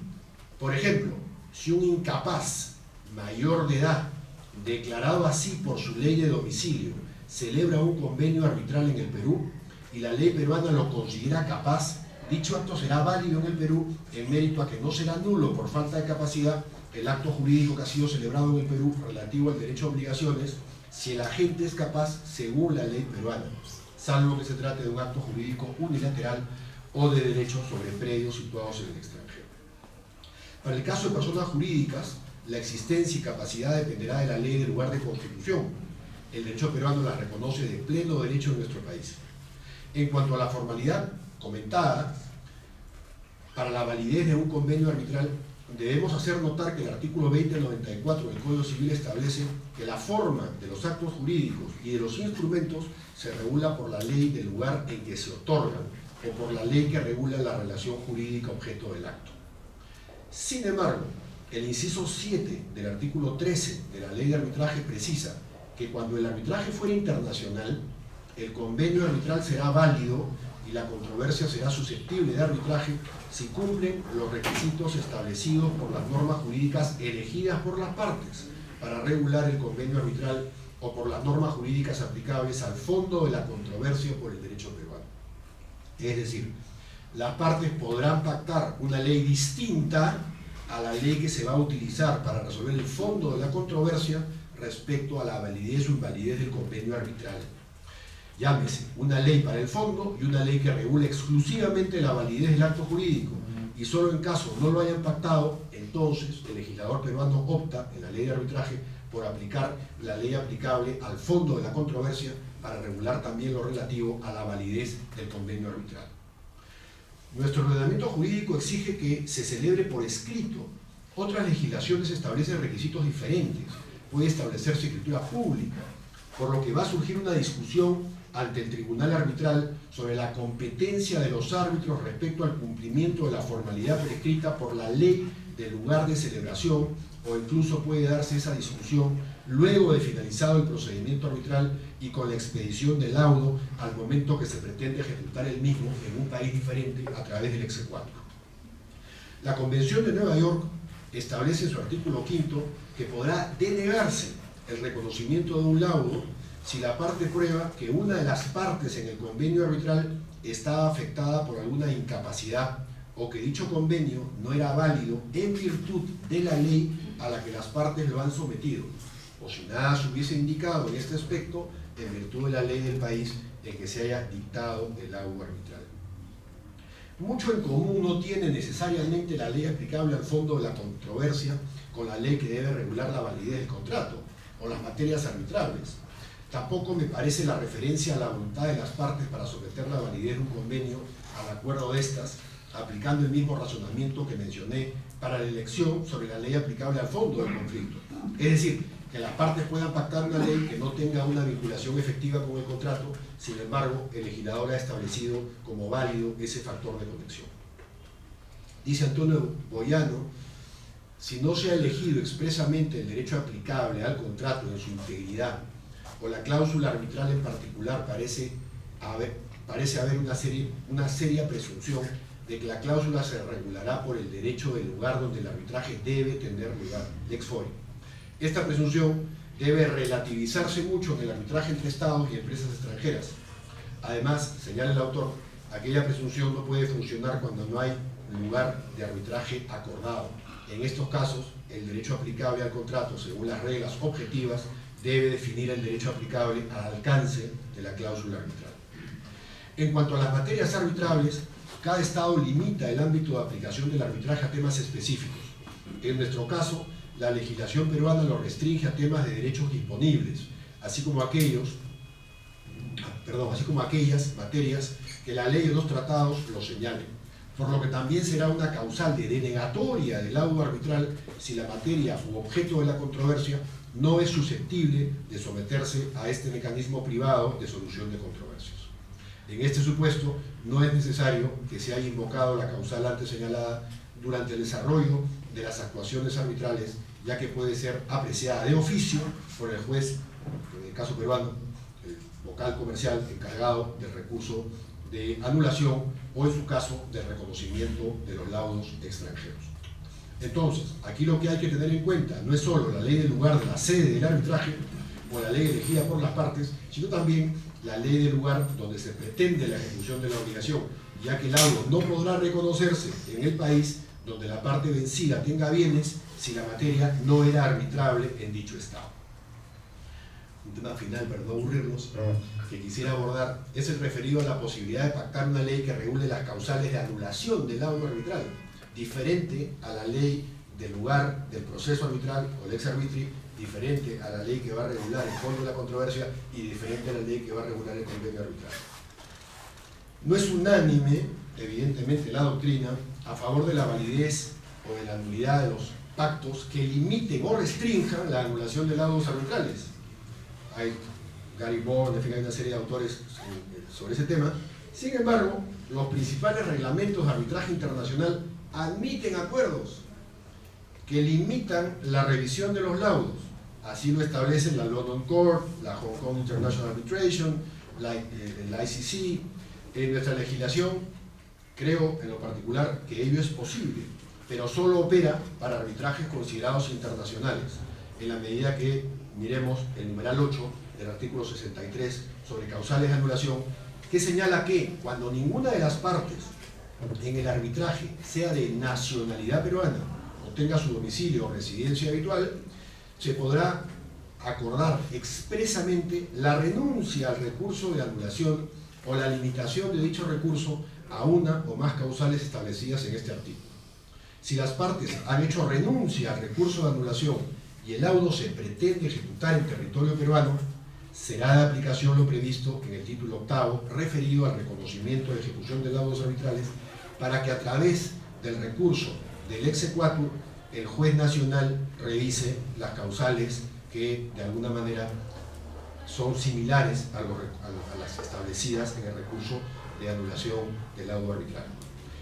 por ejemplo, si un incapaz mayor de edad, declarado así por su ley de domicilio, celebra un convenio arbitral en el Perú y la ley peruana lo considera capaz, dicho acto será válido en el Perú en mérito a que no será nulo por falta de capacidad el acto jurídico que ha sido celebrado en el Perú relativo al derecho a obligaciones si el agente es capaz según la ley peruana, salvo que se trate de un acto jurídico unilateral o de derechos sobre predios situados en el extranjero. Para el caso de personas jurídicas, la existencia y capacidad dependerá de la ley del lugar de constitución. El derecho peruano la reconoce de pleno derecho en nuestro país. En cuanto a la formalidad comentada, para la validez de un convenio arbitral, debemos hacer notar que el artículo 2094 del Código Civil establece que la forma de los actos jurídicos y de los instrumentos se regula por la ley del lugar en que se otorgan o por la ley que regula la relación jurídica objeto del acto. Sin embargo, el inciso 7 del artículo 13 de la ley de arbitraje precisa que cuando el arbitraje fuera internacional, el convenio arbitral será válido y la controversia será susceptible de arbitraje si cumplen los requisitos establecidos por las normas jurídicas elegidas por las partes para regular el convenio arbitral o por las normas jurídicas aplicables al fondo de la controversia por el derecho peruano. Es decir, las partes podrán pactar una ley distinta a la ley que se va a utilizar para resolver el fondo de la controversia respecto a la validez o invalidez del convenio arbitral. Llámese una ley para el fondo y una ley que regule exclusivamente la validez del acto jurídico, y solo en caso no lo hayan pactado, entonces el legislador peruano opta en la ley de arbitraje por aplicar la ley aplicable al fondo de la controversia para regular también lo relativo a la validez del convenio arbitral. Nuestro ordenamiento jurídico exige que se celebre por escrito. Otras legislaciones establecen requisitos diferentes. Puede establecerse escritura pública, por lo que va a surgir una discusión ante el tribunal arbitral sobre la competencia de los árbitros respecto al cumplimiento de la formalidad prescrita por la ley del lugar de celebración, o incluso puede darse esa discusión luego de finalizado el procedimiento arbitral y con la expedición del laudo al momento que se pretende ejecutar el mismo en un país diferente a través del exequatur. La Convención de Nueva York establece en su artículo 5 que podrá denegarse el reconocimiento de un laudo si la parte prueba que una de las partes en el convenio arbitral estaba afectada por alguna incapacidad o que dicho convenio no era válido en virtud de la ley a la que las partes lo han sometido, o si nada se hubiese indicado en este aspecto en virtud de la ley del país en que se haya dictado el laudo arbitral. Mucho en común no tiene necesariamente la ley aplicable al fondo de la controversia con la ley que debe regular la validez del contrato o las materias arbitrables. Tampoco me parece la referencia a la voluntad de las partes para someter la validez de un convenio al acuerdo de estas, aplicando el mismo razonamiento que mencioné para la elección sobre la ley aplicable al fondo del conflicto. Es decir, que las partes puedan pactar una ley que no tenga una vinculación efectiva con el contrato, sin embargo, el legislador ha establecido como válido ese factor de conexión. Dice Antonio Boyano, si no se ha elegido expresamente el derecho aplicable al contrato en su integridad, o la cláusula arbitral en particular, parece haber una seria presunción de que la cláusula se regulará por el derecho del lugar donde el arbitraje debe tener lugar, lex fori. Esta presunción debe relativizarse mucho en el arbitraje entre Estados y empresas extranjeras. Además, señala el autor, aquella presunción no puede funcionar cuando no hay lugar de arbitraje acordado. En estos casos, el derecho aplicable al contrato, según las reglas objetivas, debe definir el derecho aplicable al alcance de la cláusula arbitral. En cuanto a las materias arbitrables, cada Estado limita el ámbito de aplicación del arbitraje a temas específicos. En nuestro caso, la legislación peruana lo restringe a temas de derechos disponibles, así como aquellas materias que la ley de los tratados lo señalen, por lo que también será una causal de denegatoria del laudo arbitral si la materia u objeto de la controversia no es susceptible de someterse a este mecanismo privado de solución de controversias. En este supuesto, no es necesario que se haya invocado la causal antes señalada durante el desarrollo de las actuaciones arbitrales, ya que puede ser apreciada de oficio por el juez, en el caso peruano, el vocal comercial encargado del recurso de anulación o en su caso del reconocimiento de los laudos extranjeros. Entonces, aquí lo que hay que tener en cuenta no es solo la ley del lugar de la sede del arbitraje o la ley elegida por las partes, sino también la ley del lugar donde se pretende la ejecución de la obligación, ya que el laudo no podrá reconocerse en el país donde la parte vencida tenga bienes si la materia no era arbitrable en dicho estado. Un tema final, para no aburrirnos, que quisiera abordar es el referido a la posibilidad de pactar una ley que regule las causales de anulación del laudo arbitral, diferente a la ley del lugar del proceso arbitral o el ex arbitri, diferente a la ley que va a regular el fondo de la controversia y diferente a la ley que va a regular el convenio arbitral. No es unánime, evidentemente, la doctrina a favor de la validez o de la nulidad de los pactos que limiten o restrinjan la anulación de laudos arbitrales. Hay Gary Bourne, en fin, hay una serie de autores sobre ese tema. Sin embargo, los principales reglamentos de arbitraje internacional admiten acuerdos que limitan la revisión de los laudos. Así lo establecen la London Court, la Hong Kong International Arbitration, la ICC. En nuestra legislación, creo en lo particular que ello es posible, pero solo opera para arbitrajes considerados internacionales, en la medida que miremos el numeral 8 del artículo 63 sobre causales de anulación, que señala que cuando ninguna de las partes en el arbitraje sea de nacionalidad peruana o tenga su domicilio o residencia habitual, se podrá acordar expresamente la renuncia al recurso de anulación o la limitación de dicho recurso a una o más causales establecidas en este artículo. Si las partes han hecho renuncia al recurso de anulación y el laudo se pretende ejecutar en territorio peruano, será de aplicación lo previsto en el título octavo referido al reconocimiento de ejecución de laudos arbitrales, para que a través del recurso del exequatur el juez nacional revise las causales que de alguna manera son similares a las establecidas en el recurso de anulación del laudo arbitral.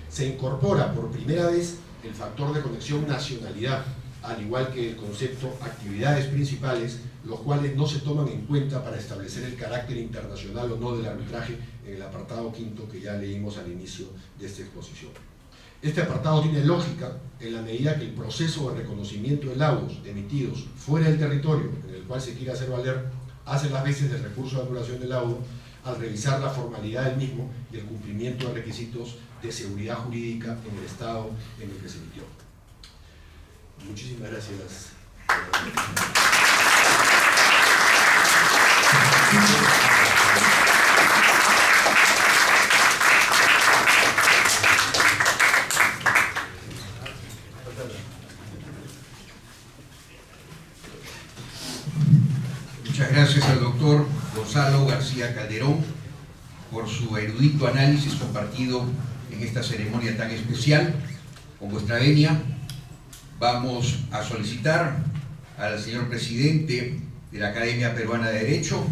Se incorpora por primera vez el factor de conexión nacionalidad, al igual que el concepto actividades principales, los cuales no se toman en cuenta para establecer el carácter internacional o no del arbitraje en el apartado quinto que ya leímos al inicio de esta exposición. Este apartado tiene lógica en la medida que el proceso de reconocimiento de laudos emitidos fuera del territorio en el cual se quiere hacer valer hace las veces del recurso de anulación del laudo al revisar la formalidad del mismo y el cumplimiento de requisitos de seguridad jurídica en el estado en el que se emitió. Muchísimas gracias. Muchas gracias al doctor Gonzalo García Calderón por su erudito análisis compartido en esta ceremonia tan especial. Con vuestra venia, vamos a solicitar al señor presidente de la Academia Peruana de Derecho,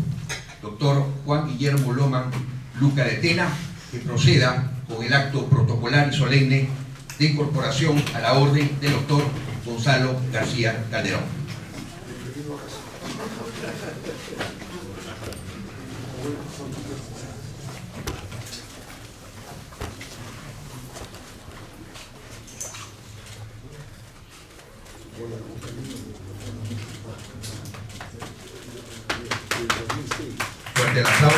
doctor Juan Guillermo Loma Luca de Tena, que proceda con el acto protocolar y solemne de incorporación a la orden del doctor Gonzalo García Calderón. Fuerte el aplauso.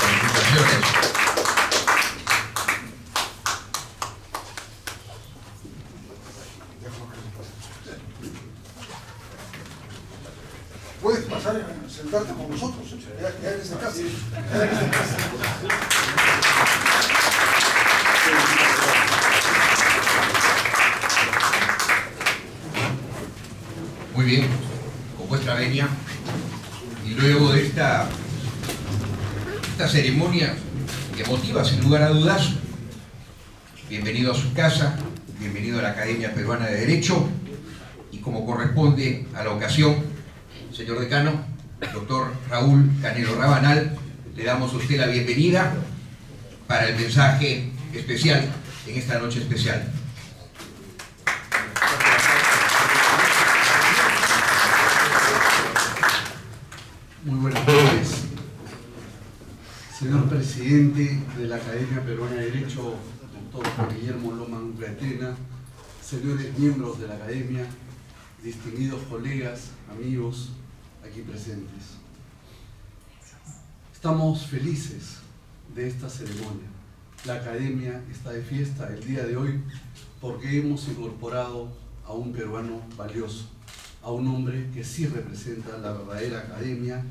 Felicitaciones. Puedes pasar a sentarte con nosotros, ya eres de casa. Ya eres de casa. Muy bien, con vuestra venia, y luego de esta ceremonia emotiva, sin lugar a dudas, bienvenido a su casa, bienvenido a la Academia Peruana de Derecho, y y como corresponde a la ocasión, señor decano, doctor Raúl Canelo Rabanal, le damos a usted la bienvenida para el mensaje especial en esta noche especial. Muy buenas noches, señor presidente de la Academia Peruana de Derecho, doctor Juan Guillermo Loma Unclatena, señores miembros de la Academia, distinguidos colegas, amigos aquí presentes. Estamos felices de esta ceremonia. La Academia está de fiesta el día de hoy porque hemos incorporado a un peruano valioso, a un hombre que sí representa la verdadera academia,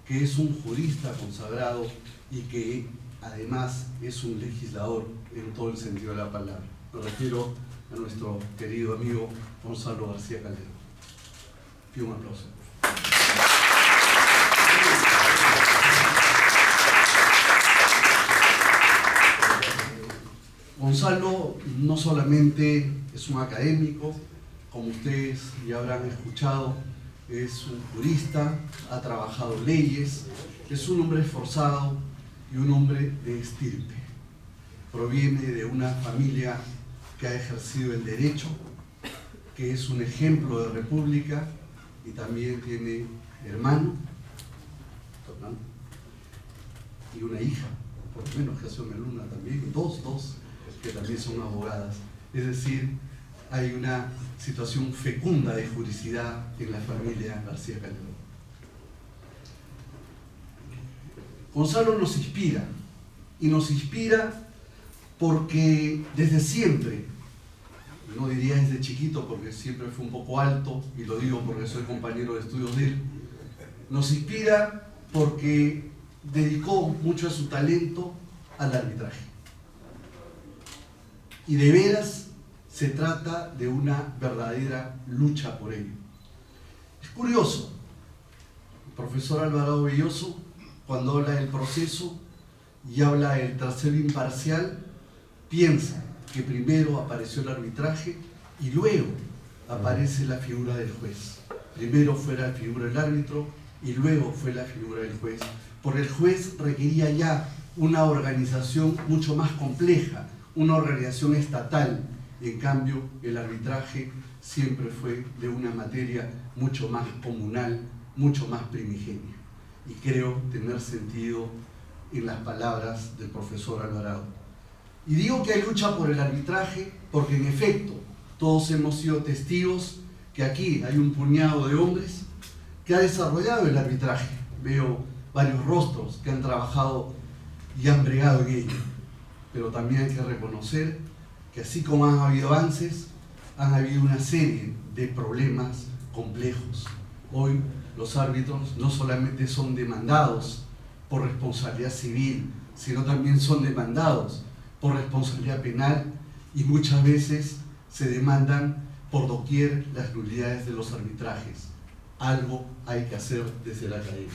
que es un jurista consagrado y que además es un legislador en todo el sentido de la palabra. Me refiero a nuestro querido amigo Gonzalo García Calderón. Pido un aplauso. Gonzalo no solamente es un académico, como ustedes ya habrán escuchado, es un jurista, ha trabajado leyes, es un hombre esforzado y un hombre de estirpe. Proviene de una familia que ha ejercido el derecho, que es un ejemplo de república y también tiene hermano y una hija, por lo menos que son alumna también, dos que también son abogadas. Es decir, hay una situación fecunda de juricidad en la familia García Calderón. Gonzalo nos inspira, y nos inspira porque desde siempre, no diría desde chiquito porque siempre fue un poco alto, y lo digo porque soy compañero de estudios de él, nos inspira porque dedicó mucho de su talento al arbitraje. Y de veras se trata de una verdadera lucha por ello. Es curioso, el profesor Alvarado Belloso, cuando habla del proceso y habla del tercero imparcial, piensa que primero apareció el arbitraje y luego aparece la figura del juez. Primero fue la figura del árbitro y luego fue la figura del juez, porque el juez requería ya una organización mucho más compleja, una organización estatal. En cambio, el arbitraje siempre fue de una materia mucho más comunal, mucho más primigenia. Y creo tener sentido en las palabras del profesor Alvarado. Y digo que hay lucha por el arbitraje porque, en efecto, todos hemos sido testigos que aquí hay un puñado de hombres que ha desarrollado el arbitraje. Veo varios rostros que han trabajado y han bregado en ello. Pero también hay que reconocer que así como han habido avances, han habido una serie de problemas complejos. Hoy los árbitros no solamente son demandados por responsabilidad civil, sino también son demandados por responsabilidad penal y muchas veces se demandan por doquier las nulidades de los arbitrajes. Algo hay que hacer desde la academia.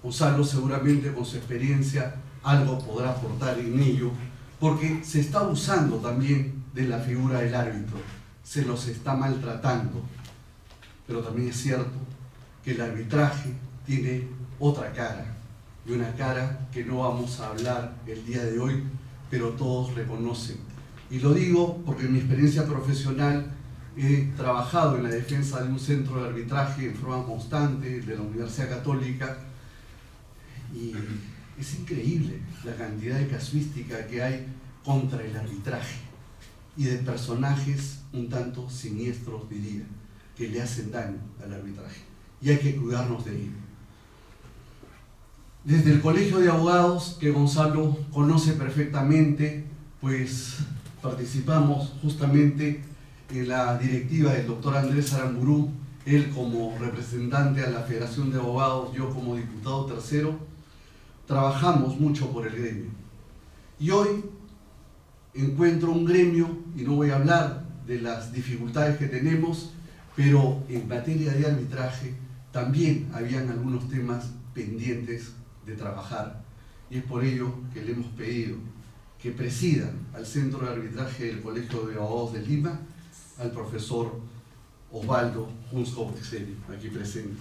Gonzalo seguramente con su experiencia algo podrá aportar en ello, porque se está abusando también de la figura del árbitro, se los está maltratando. Pero también es cierto que el arbitraje tiene otra cara, y una cara que no vamos a hablar el día de hoy, pero todos reconocen. Y lo digo porque en mi experiencia profesional he trabajado en la defensa de un centro de arbitraje en forma constante de la Universidad Católica, y es increíble la cantidad de casuística que hay contra el arbitraje y de personajes un tanto siniestros, diría, que le hacen daño al arbitraje, y hay que cuidarnos de ello. Desde el Colegio de Abogados, que Gonzalo conoce perfectamente, pues participamos justamente en la directiva del doctor Andrés Aramburú, él como representante a la Federación de Abogados, yo como diputado tercero. Trabajamos mucho por el gremio. Y hoy encuentro un gremio, y no voy a hablar de las dificultades que tenemos, pero en materia de arbitraje también habían algunos temas pendientes de trabajar. Y es por ello que le hemos pedido que presida al Centro de Arbitraje del Colegio de Abogados de Lima al profesor Osvaldo Junzko Bexeli, aquí presente,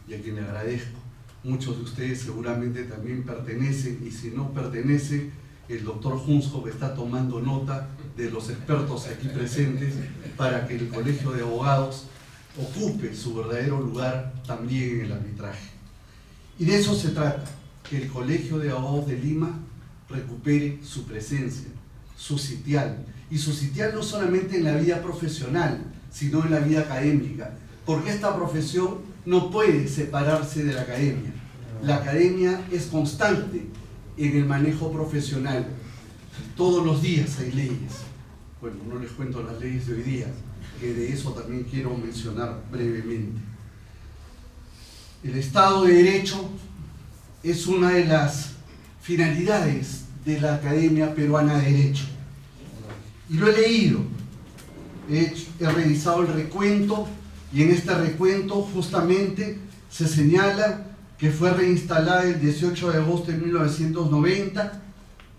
y a quien le agradezco. Muchos de ustedes seguramente también pertenecen, y si no pertenecen, el doctor Junzko está tomando nota de los expertos aquí presentes para que el Colegio de Abogados ocupe su verdadero lugar también en el arbitraje. Y de eso se trata, que el Colegio de Abogados de Lima recupere su presencia, su sitial, y su sitial no solamente en la vida profesional, sino en la vida académica, porque esta profesión no puede separarse de la academia. La academia es constante en el manejo profesional. Todos los días hay leyes. Bueno, no les cuento las leyes de hoy día, que de eso también quiero mencionar brevemente. El Estado de Derecho es una de las finalidades de la Academia Peruana de Derecho. Y lo he leído, he revisado el recuento, y en este recuento justamente se señala que fue reinstalada el 18 de agosto de 1990,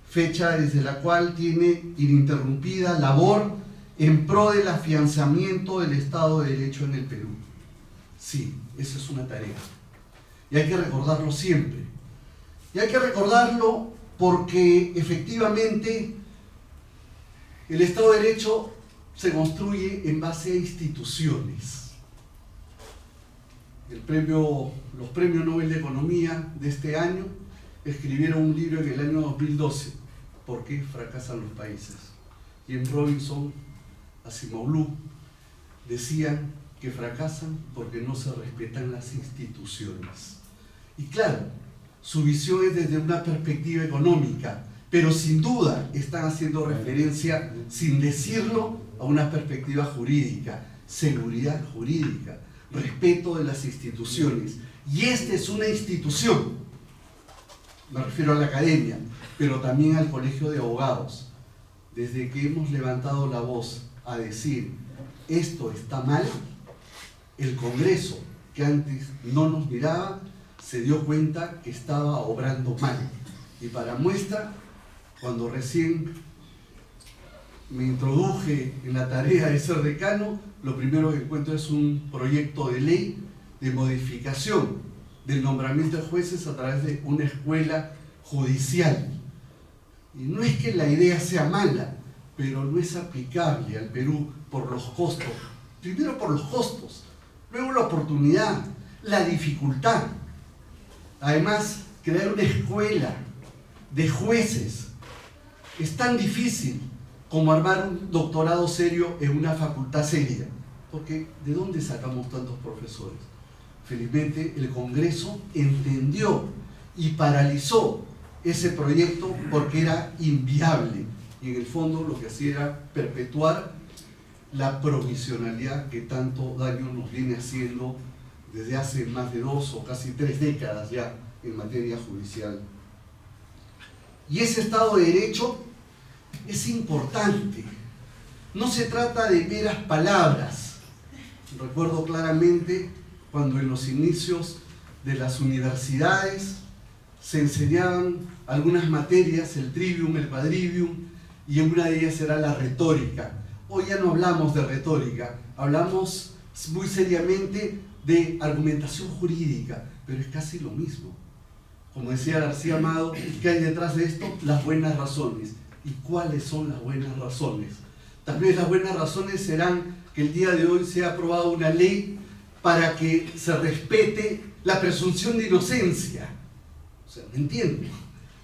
fecha desde la cual tiene ininterrumpida labor en pro del afianzamiento del Estado de Derecho en el Perú. Sí, esa es una tarea. Y hay que recordarlo siempre. Y hay que recordarlo porque efectivamente el Estado de Derecho se construye en base a instituciones. Los premios Nobel de Economía de este año escribieron un libro en el año 2012, ¿Por qué fracasan los países? Y en Robinson, Acemoglu, decían que fracasan porque no se respetan las instituciones. Y claro, su visión es desde una perspectiva económica, pero sin duda están haciendo referencia, sin decirlo, a una perspectiva jurídica, seguridad jurídica, respeto de las instituciones. Y esta es una institución, me refiero a la academia, pero también al Colegio de Abogados. Desde que hemos levantado la voz a decir esto está mal, el Congreso, que antes no nos miraba, se dio cuenta que estaba obrando mal. Y para muestra, cuando recién me introduje en la tarea de ser decano, lo primero que encuentro es un proyecto de ley de modificación del nombramiento de jueces a través de una escuela judicial. Y no es que la idea sea mala, pero no es aplicable al Perú por los costos. Primero por los costos, luego la oportunidad, la dificultad. Además, crear una escuela de jueces es tan difícil como armar un doctorado serio en una facultad seria. Porque ¿de dónde sacamos tantos profesores? Felizmente el Congreso entendió y paralizó ese proyecto porque era inviable. Y en el fondo lo que hacía era perpetuar la provisionalidad que tanto daño nos viene haciendo desde hace más de 2 o casi 3 décadas ya en materia judicial. Y ese Estado de Derecho es importante. No se trata de meras palabras. Recuerdo claramente cuando en los inicios de las universidades se enseñaban algunas materias, el trivium, el quadrivium, y en una de ellas era la retórica. Hoy ya no hablamos de retórica, hablamos muy seriamente de argumentación jurídica, pero es casi lo mismo. Como decía García Amado, ¿qué hay detrás de esto? Las buenas razones. ¿Y cuáles son las buenas razones? Tal vez las buenas razones serán que el día de hoy se ha aprobado una ley para que se respete la presunción de inocencia. O sea, ¿me entienden?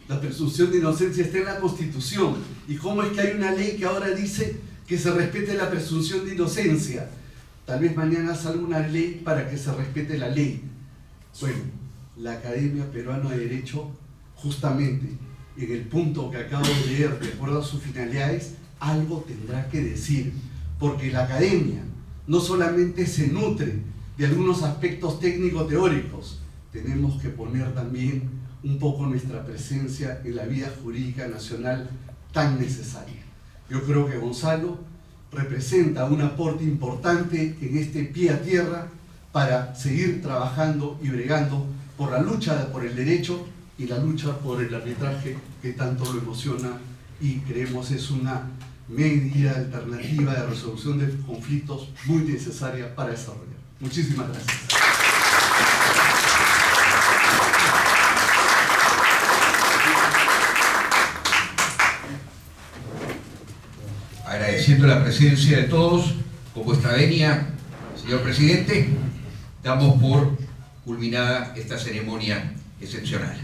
La presunción de inocencia está en la Constitución. ¿Y cómo es que hay una ley que ahora dice que se respete la presunción de inocencia? Tal vez mañana salga una ley para que se respete la ley. Bueno, la Academia Peruana de Derecho, justamente en el punto que acabo de leer, de acuerdo a sus finalidades, algo tendrá que decir, porque la academia no solamente se nutre de algunos aspectos técnico-teóricos, tenemos que poner también un poco nuestra presencia en la vida jurídica nacional tan necesaria. Yo creo que Gonzalo representa un aporte importante en este pie a tierra para seguir trabajando y bregando por la lucha por el derecho y la lucha por el arbitraje que tanto lo emociona y creemos es una medida alternativa de resolución de conflictos muy necesaria para desarrollar. Muchísimas gracias. Agradeciendo la presencia de todos, con vuestra venia, señor presidente, damos por culminada esta ceremonia excepcional.